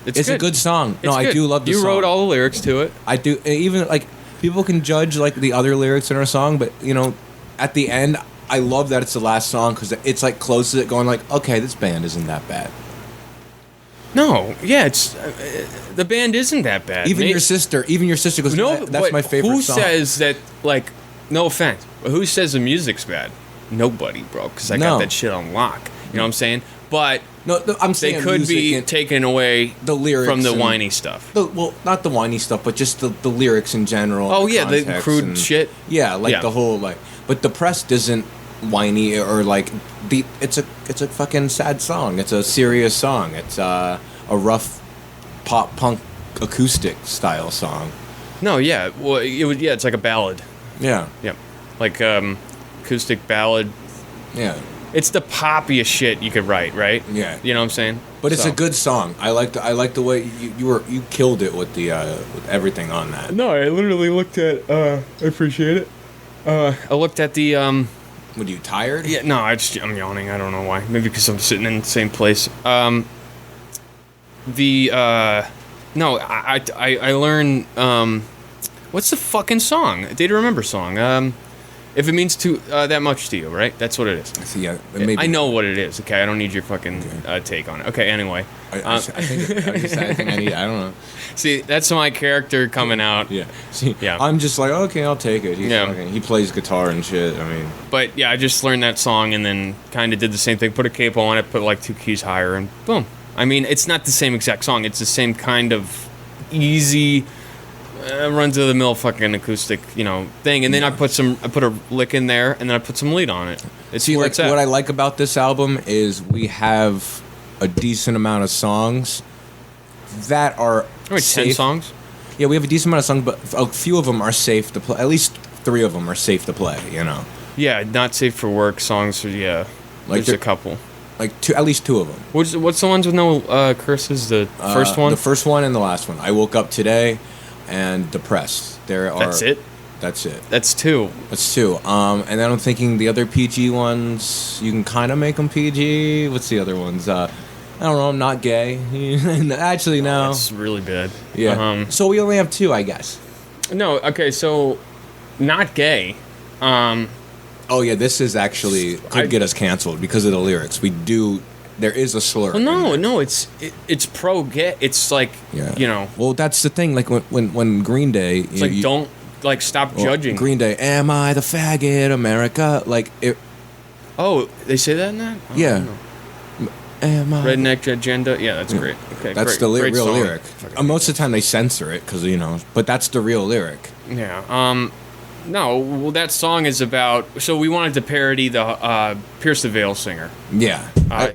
it's a good song. It's I do love the song. You wrote all the lyrics to it. I do. Even, like, people can judge, like, the other lyrics in our song, but, you know, at the end, I love that it's the last song, because it's, like, close to it going, like, okay, this band isn't that bad. No, yeah, it's the band isn't that bad. Even your sister goes, no, that's my favorite song. Who says that, like, no offense, but who says the music's bad? Nobody, bro, because I got that shit on lock. You know what I'm saying? But I'm saying they could be taking away the lyrics from the whiny stuff. Well, not the whiny stuff, but just the lyrics in general. Oh, yeah, the crude shit. Yeah, the whole, like, but Depressed isn't whiny or like it's a fucking sad song. It's a serious song. It's a rough pop punk acoustic style song. No, yeah, well, it's like a ballad. Yeah, like acoustic ballad. Yeah, it's the poppiest shit you could write, right? Yeah, you know what I'm saying. But it's a good song. I like the way you killed it with the with everything on that. No, I literally looked at. I appreciate it. I looked at the. What, are you tired? Yeah, no, I'm yawning. I don't know why. Maybe because I'm sitting in the same place. No, I learned. What's the fucking song? A Day to Remember song. If it means that much to you, right? That's what it is. Yeah, maybe. I know what it is. Okay, I don't need your fucking take on it. Okay, anyway. I think I need. I don't know. See, that's my character coming out. Yeah. See, I'm just like, okay, I'll take it. He plays guitar and shit. I mean. But yeah, I just learned that song and then kind of did the same thing. Put a capo on it, put like 2 keys higher, and boom. I mean, it's not the same exact song. It's the same kind of easy, run-to-the-mill fucking acoustic, thing. And then I put a lick in there, and then I put some lead on it. What I like about this album is we have a decent amount of songs that are safe. 10 songs? Yeah, we have a decent amount of songs, but a few of them are safe to play. At least 3 of them are safe to play, Yeah, not safe for work songs, like there's a couple. Like at least 2 of them. What's the ones with no curses? The first one? The first one and the last one. I Woke Up Today and Depressed. That's it? That's it. That's 2. That's 2. And then I'm thinking the other PG ones, you can kind of make them PG. What's the other ones? I don't know. I'm not gay. Actually, no. That's really bad. Yeah. So we only have 2, I guess. No. Okay. So, not gay. Oh yeah, this is actually could get us canceled because of the lyrics. There is a slur. Well, no. It's pro gay. It's like Well, that's the thing. Like when Green Day. It's don't stop judging. Green Day. Am I the faggot, America? Like it. Oh, they say that in that? Yeah. Am I Redneck Agenda? Yeah, that's great. Okay, that's the real lyric. Most of the time they censor it because but that's the real lyric. Yeah. No, well, that song is about. So we wanted to parody the Pierce the Veil singer. Yeah.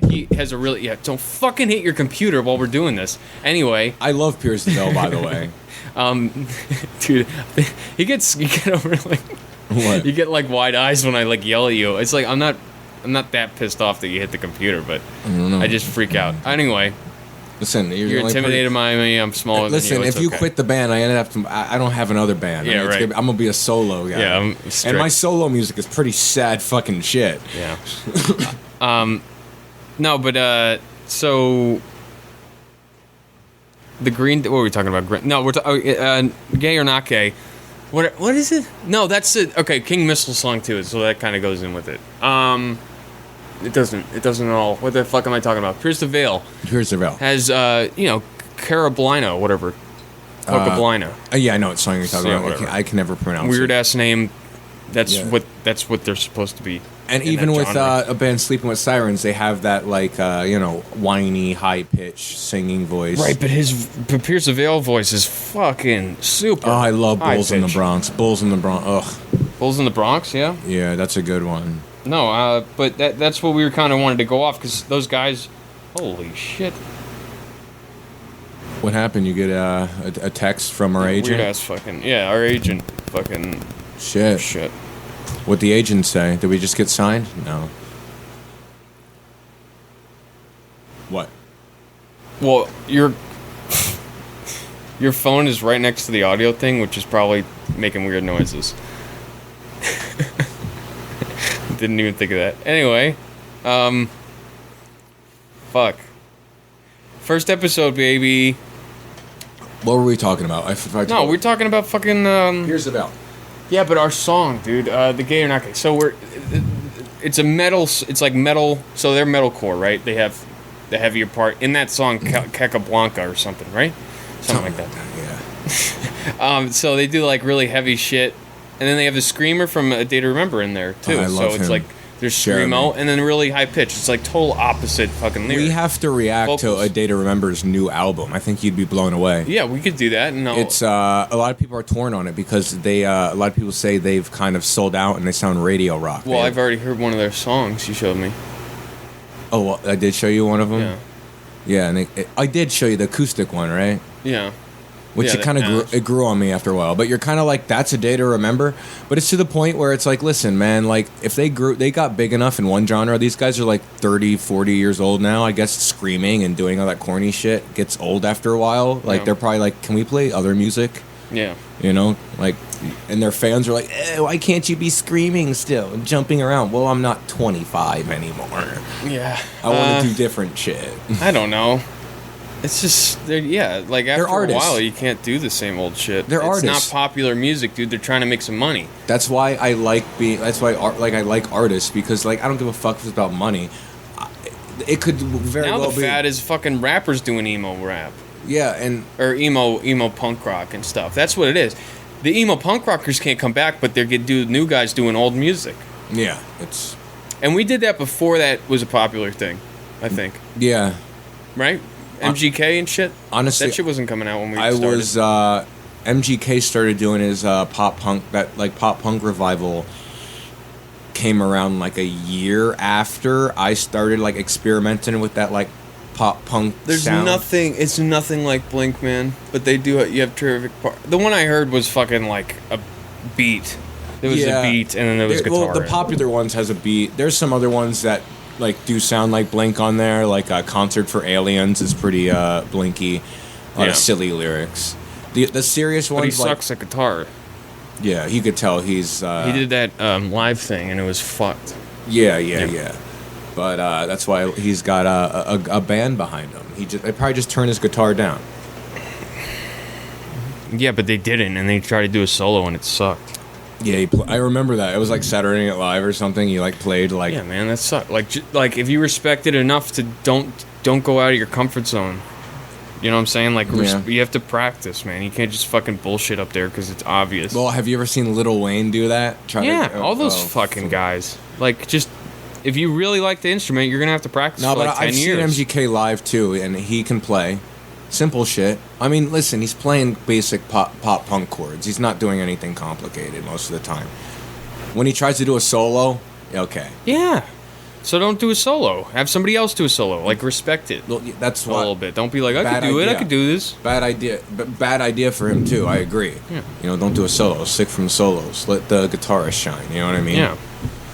He has a really. Yeah, don't fucking hit your computer while we're doing this. Anyway. I love Pierce the Veil, by the way. Dude, you get over what? You get wide eyes when I yell at you. It's like I'm not that pissed off that you hit the computer, but I just freak out. Anyway. Listen, you're intimidated by me. I'm smaller than you. Listen, if you quit the band, I don't have another band. Yeah, right. I'm gonna be a solo guy. Yeah, and my solo music is pretty sad fucking shit. Yeah. No, but so the Green. What were we talking about? No, we're gay or not gay. What is it? No, that's it. Okay, King Missile song too. So that kind of goes in with it. It doesn't at all. What the fuck am I talking about? Pierce the Veil. Pierce the Veil. Has, Carablino, whatever. Cocablina. Yeah, I know what song you're talking about. I can never pronounce Weird it. ass name. That's what they're supposed to be. And even with a band Sleeping with Sirens, they have that, whiny, high-pitched singing voice. Right, but Pierce the Veil voice is fucking super. Oh, I love Bulls in the Bronx. Bulls in the Bronx. Ugh. Bulls in the Bronx, yeah? Yeah, that's a good one. No, but that's what we were kind of wanted to go off because those guys, holy shit. What happened? You get a text from our agent? Weird ass fucking, our agent fucking. Shit. What'd the agent say? Did we just get signed? No. What? Well, your phone is right next to the audio thing, which is probably making weird noises. Didn't even think of that. Anyway, fuck. First episode, baby. What were we talking about? No, we're talking about fucking. Here's the bell. Yeah, but our song, dude. The gay or not gay. So it's a metal. It's like metal. So they're metalcore, right? They have the heavier part in that song, Blanca or something, right? Something like that. Yeah. So they do like really heavy shit, and then they have the screamer from A Day to Remember in there too. I love so it's him. like there's screamo and then really high pitch. It's like total opposite fucking lyrics. We have to react Vocals. to A Day to Remember's new album. I think you'd be blown away. Yeah, we could do that. No, It's a lot of people are torn on it because they a lot of people say they've kind of sold out and they sound radio rock. well, I've already heard one of their songs. You showed me. Oh, well, I did show you one of them. Yeah. Yeah, and I did show you the acoustic one, right? Yeah. Which Yeah, it kind of grew on me after a while. But you're kind of like, that's a day to remember. But it's to the point where it's like, listen, man, like if they got big enough in one genre. These guys are like 30, 40 years old now. I guess screaming and doing all that corny shit gets old after a while. Like they're probably like, can we play other music? Yeah. You know, like, and their fans are like, why can't you be screaming still and jumping around? Well, I'm not 25 anymore. Yeah. I want to do different shit. I don't know. It's just, like after a while, you can't do the same old shit. They're artists. artists. It's not popular music, dude. They're trying to make some money. That's why I like I like artists because like I don't give a fuck if it's about money. It could very now well the be. fad is fucking rappers doing emo rap. Yeah, or emo punk rock and stuff. That's what it is. The emo punk rockers can't come back, but they're new guys doing old music. Yeah, and we did that before that was a popular thing, I think. Yeah. Right? MGK and shit. Honestly, that shit wasn't coming out when we started. MGK started doing his pop punk revival came around like a year after I started like experimenting with that like pop punk sound. It's nothing like Blink, man, but they do you have terrific part. The one I heard was fucking like a beat. There was a beat and then there was guitar. Well, the popular ones has a beat. There's some other ones that like do sound like Blink on there, like Concert for Aliens is pretty Blinky. A lot of silly lyrics. The serious ones, but he sucks at guitar. Yeah, you could tell he's. He did that live thing and it was fucked. Yeah. But that's why he's got a band behind him. They probably just turned his guitar down. Yeah, but they didn't, and they tried to do a solo and it sucked. Yeah, I remember that. It was like Saturday Night Live or something. He like played like. Yeah, man, that sucked. Like if you respect it enough to don't go out of your comfort zone. You know what I'm saying? Like you have to practice, man. You can't just fucking bullshit up there because it's obvious. Well, have you ever seen Lil Wayne do that? All those fucking guys. Like just. If you really like the instrument, you're gonna have to practice for like 10 years. I've seen MGK live too, and he can play simple shit. I mean, listen, he's playing basic pop punk chords. He's not doing anything complicated most of the time. When he tries to do a solo, okay. Yeah. So don't do a solo. Have somebody else do a solo. Like respect it. Well, that's a little bit. Don't be like, I could do it. I could do this. Bad idea. But bad idea for him too. I agree. Yeah. You know, don't do a solo. Stick from solos. Let the guitarist shine. You know what I mean? Yeah.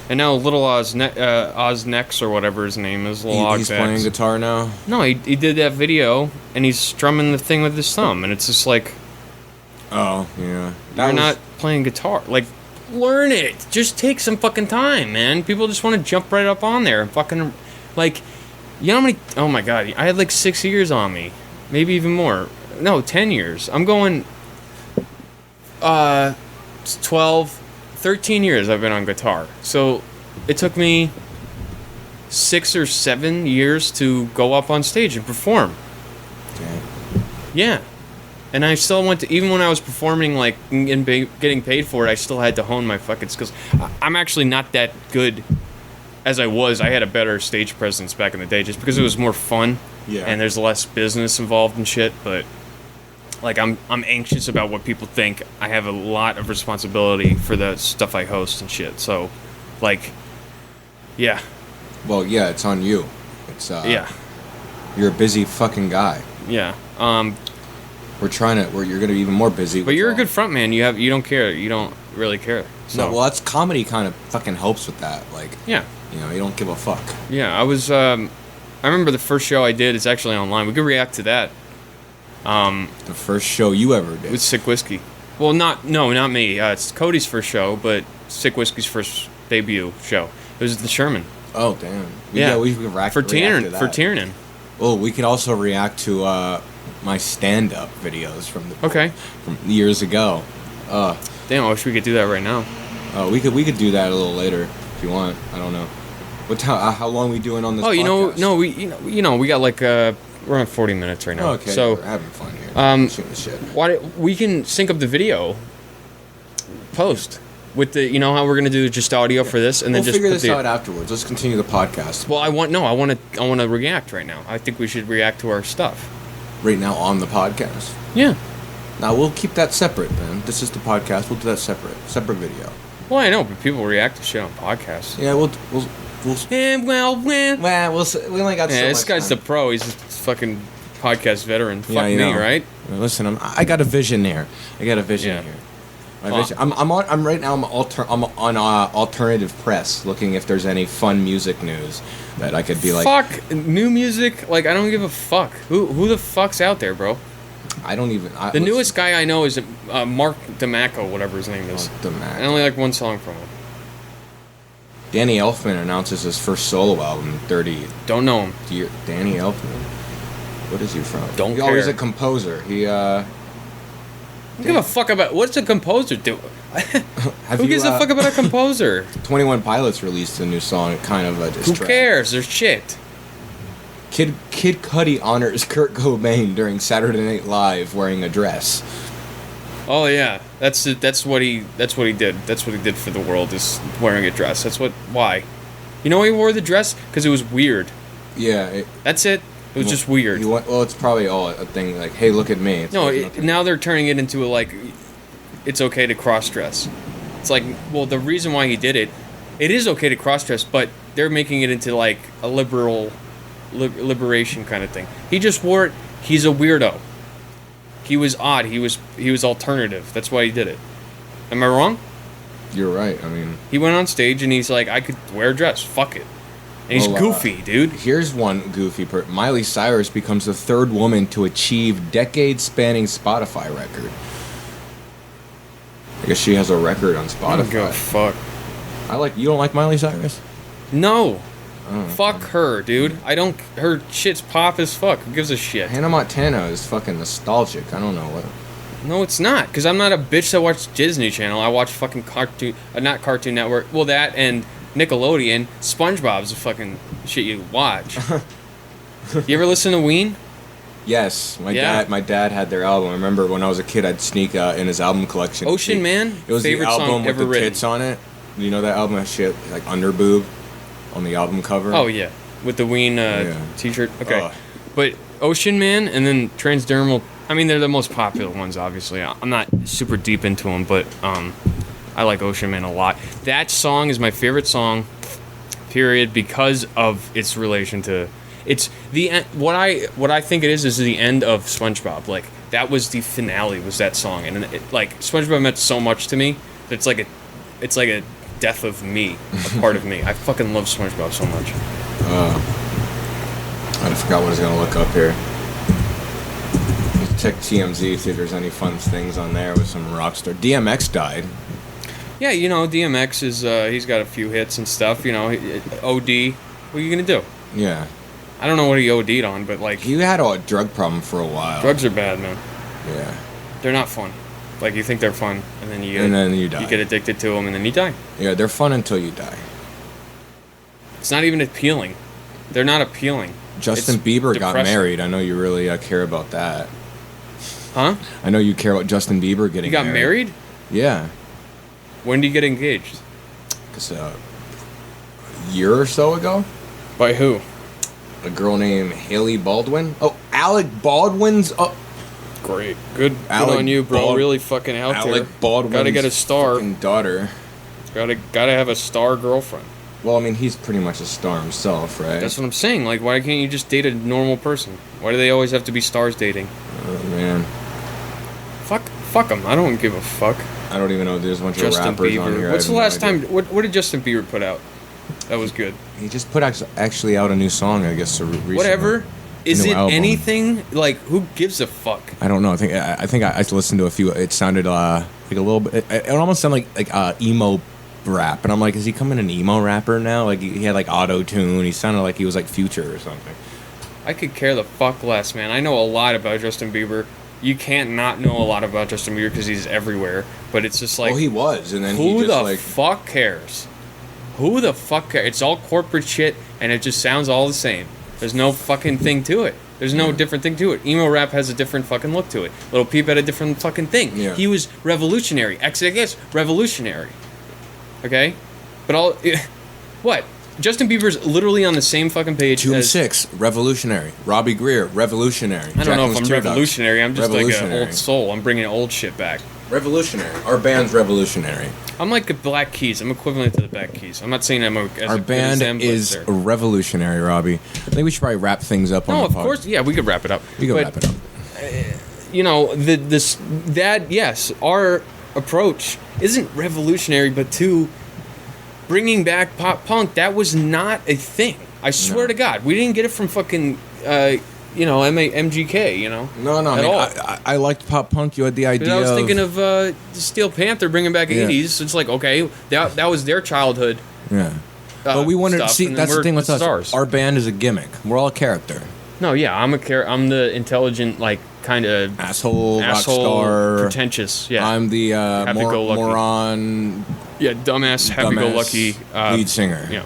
And now Little Oznex or whatever his name is, he's playing guitar now? No, he did that video, and he's strumming the thing with his thumb, and it's just like... Oh, yeah. You're not playing guitar. Like, learn it. Just take some fucking time, man. People just want to jump right up on there and fucking... Like, you know how many... Oh, my God. I had like 6 years on me. Maybe even more. No, 10 years. I'm going... 12... 13 years I've been on guitar. So it took me 6 or 7 years to go up on stage and perform. Okay. Yeah. And I still went to, even when I was performing, like, and getting paid for it, I still had to hone my fucking skills. I'm actually not that good as I was. I had a better stage presence back in the day just because it was more fun. Yeah. And there's less business involved and shit, but... Like, I'm anxious about what people think. I have a lot of responsibility for the stuff I host and shit. So, like, Yeah. Well, yeah, it's on you. It's Yeah. You're a busy fucking guy. Yeah. You're gonna be even more busy. But you're a good front man. You don't care. You don't really care. So. No, well, that's comedy. Kind of fucking helps with that. Like, yeah. You know, you don't give a fuck. Yeah, I was. I remember the first show I did. It's actually online. We could react to that. The first show you ever did with Sick Whiskey. Well, not me. It's Cody's first show, but Sick Whiskey's first debut show. It was at the Sherman. Oh damn! We could react for to that. For Tiernan. Well, we could also react to my stand-up videos from years ago. Damn, I wish we could do that right now. We could do that a little later if you want. I don't know. How long are we doing on this? Oh, podcast? we got like we're on 40 minutes right now. Oh, okay, so we're having fun here. Shooting the shit. We can sync up the video post with the how we're gonna do just audio for this and then just figure this out afterwards. Let's continue the podcast. Well, I want to react right now. I think we should react to our stuff right now on the podcast. Yeah. Now we'll keep that separate, man. This is the podcast. We'll do that separate video. Well, I know, but people react to shit on podcasts. Yeah, we'll we only got so this much guy's time. the pro. He's a fucking podcast veteran. Fuck me, know. right? Listen, I got a vision here. My vision. I'm right now. I'm on alternative press, looking if there's any fun music news that I could be like. Fuck new music. Like I don't give a fuck. Who the fuck's out there, bro? I don't even. The newest guy I know is Mark DeMacco, whatever his name is. I only like one song from him. Danny Elfman announces his first solo album, 30. Don't know him. Danny Elfman. What is he from? Don't care. He's a composer. He don't give a fuck about what's a composer do. Who gives a fuck about a composer? 21 Pilots released a new song, kind of a diss Who track. cares? They're shit. Kid Cudi honors Kurt Cobain during Saturday Night Live wearing a dress. Oh yeah, that's what he did. That's what he did for the world is wearing a dress. Why? You know why he wore the dress? Because it was weird. Yeah. That's it. It was just weird. Well, it's probably all a thing like, hey, look at me. Now they're turning it into it's okay to cross-dress. It's like, well, the reason why he did it is okay to cross-dress, but they're making it into like a liberation kind of thing. He just wore it. He's a weirdo. He was odd. He was alternative. That's why he did it. Am I wrong? You're right. I mean, he went on stage and he's like, I could wear a dress. Fuck it. And he's goofy, dude. Here's one goofy Miley Cyrus becomes the third woman to achieve decade-spanning Spotify record. I guess she has a record on Spotify. I don't give a fuck. You don't like Miley Cyrus? No. Fuck her, dude. Her shit's pop as fuck. Who gives a shit? Hannah Montana is fucking nostalgic. I don't know what. No, it's not. Because I'm not a bitch that watches Disney Channel. I watch fucking not Cartoon Network. Well, that and Nickelodeon. SpongeBob's the fucking shit you watch. You ever listen to Ween? Yes, my dad had their album. I remember when I was a kid, I'd sneak in his album collection. Ocean Man. It was favorite the album song with ever the written. tits on it. You know that album has shit like underboob on the album cover. Oh yeah, with the Ween T-shirt. Okay, but Ocean Man and then Transdermal. I mean, they're the most popular ones. Obviously, I'm not super deep into them, but I like Ocean Man a lot. That song is my favorite song. Period, because of its relation to. It's the end. What I think it is the end of SpongeBob. Like that was the finale. Was that song, and SpongeBob meant so much to me that it's like a death of me, a part of me. I fucking love SpongeBob so much. I forgot what I was gonna look up here. Let's check TMZ, see if there's any fun things on there with some rock star. DMX died. Yeah, DMX is he's got a few hits and stuff. OD. What are you gonna do? Yeah. I don't know what he OD'd on, but he had a drug problem for a while. Drugs are bad, man. Yeah. They're not fun. Like you think they're fun, and then you die. You get addicted to them, and then you die. Yeah, they're fun until you die. It's not even appealing. They're not appealing. Justin Bieber got married. I know you really care about that. Huh? I know you care about Justin Bieber getting married. He got married? Yeah. When did you get engaged? Because a year or so ago. By who? A girl named Haley Baldwin. Oh, Alec Baldwin's up. Great. Good on you, bro. Really fucking out there. Alec Baldwin's gotta get a star. Fucking daughter. Gotta have a star girlfriend. Well, I mean, he's pretty much a star himself, right? That's what I'm saying. Like, why can't you just date a normal person? Why do they always have to be stars dating? Oh, man. Fuck them. I don't give a fuck. I don't even know. There's a bunch Justin of rappers Bieber. on here. What's the last time? What did Justin Bieber put out? That was good. He just put actually out a new song, I guess. Recently. Whatever. Is it album. Anything? Like, who gives a fuck? I don't know. I think I listened to a few. It sounded like a little bit. It almost sounded like emo rap, and I'm like, is he coming an emo rapper now? Like he had like auto tune. He sounded like he was like Future or something. I could care the fuck less, man. I know a lot about Justin Bieber. You can't not know a lot about Justin Bieber because he's everywhere. But it's just like, well, he was, and then who he just the fuck cares? Who the fuck cares? It's all corporate shit, and it just sounds all the same. There's no fucking thing to it. There's no different thing to it. Emo rap has a different fucking look to it. Lil Peep had a different fucking thing. Yeah. He was revolutionary. XXX, revolutionary. Okay? But what? Justin Bieber's literally on the same fucking page June as... 6th, revolutionary. Robbie Greer, revolutionary. I don't know if I'm Jaclyns Tearducts, revolutionary. I'm just like an revolutionary. old soul. I'm bringing old shit back. Revolutionary. Our band's revolutionary. I'm like the Black Keys. I'm equivalent to the Black Keys. I'm not saying I'm as Our good band as them, but is they're- revolutionary, Robbie. I think we should probably wrap things up on No, the of pod. course. Yeah, we could wrap it up. We can But, wrap it up. You know, yes, our approach isn't revolutionary, but to bringing back pop punk, that was not a thing. I swear to God, we didn't get it from fucking, MGK, you know? No, I at mean, all. I liked pop punk. You had the idea. I was thinking of Steel Panther bringing back Yeah. 80s. It's like, okay, that was their childhood. Yeah. But we wanted to stuff, see. and then That's the we're thing with us. stars. Our band is a gimmick. We're all a character. No, yeah, I'm the intelligent, like, kind of Asshole, rock star. pretentious. Yeah, I'm the Happy-go-lucky. moron. yeah, dumbass, happy-go-lucky lead singer. Yeah,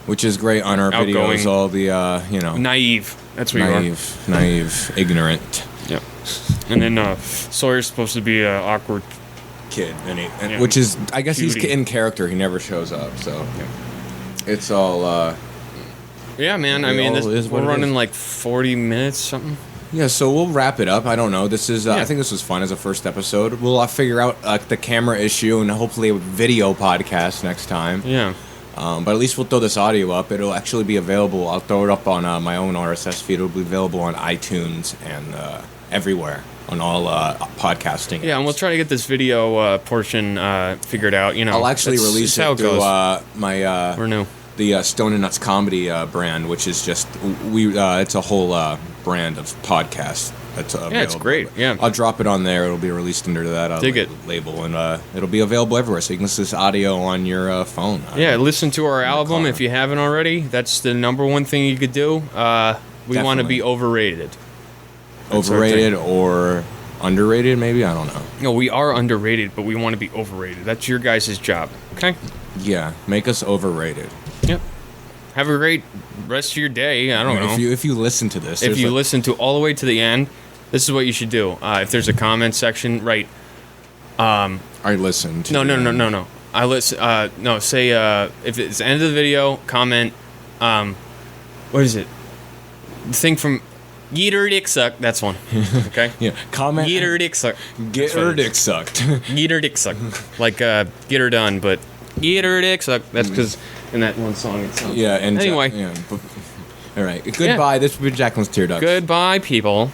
Which is great on our Outgoing. videos. All the naive. That's what you are. naive, ignorant Yeah, and then Sawyer's supposed to be an awkward. kid, Yeah. which is, I guess, he's Cutie. in character. He never shows up, so it's all. Yeah, man. I It mean, all is what we're it running is. like 40 minutes, something. Yeah, so we'll wrap it up. I don't know. This is. Yeah. I think this was fun as a first episode. We'll figure out the camera issue and hopefully a video podcast next time. Yeah. But at least we'll throw this audio up. It'll actually be available. I'll throw it up on my own RSS feed. It'll be available on iTunes and everywhere on all podcasting. Yeah, and we'll try to get this video portion figured out. You know, I'll actually that's release how it through goes. my We're new. the Stone and Nuts comedy brand, which is just it's a whole brand of podcasts. That's Yeah, it's great. Yeah. I'll drop it on there. It'll be released under that Dig it. label, and it'll be available everywhere. So you can listen to this audio on your phone. Yeah, listen to our album car. if you haven't already. That's the number one thing you could do. We want to Definitely. be overrated. That's our Overrated thing. or underrated, maybe, I don't know. No, we are underrated, but we want to be overrated. That's your guys' job. Okay? Yeah, make us overrated. Yep. Have a great rest of your day. I don't know. If you listen to this, If there's you a- listen to all the way to the end, this is what you should do. If there's a comment section, right? I listen to No. I listen. No, say if it's the end of the video, comment. What is it? The thing from Yeeter Dick Suck. That's one. Okay. Yeah, comment. Yeeter Dick Suck. Get That's what her it is. dick sucked. Yeeter Dick Suck. Like get her done, but Yeeter Dick Suck. That's because in that one song it sounds. Yeah, and Anyway. all right. Goodbye. This has been Jaclyns Tearducts. Goodbye, people.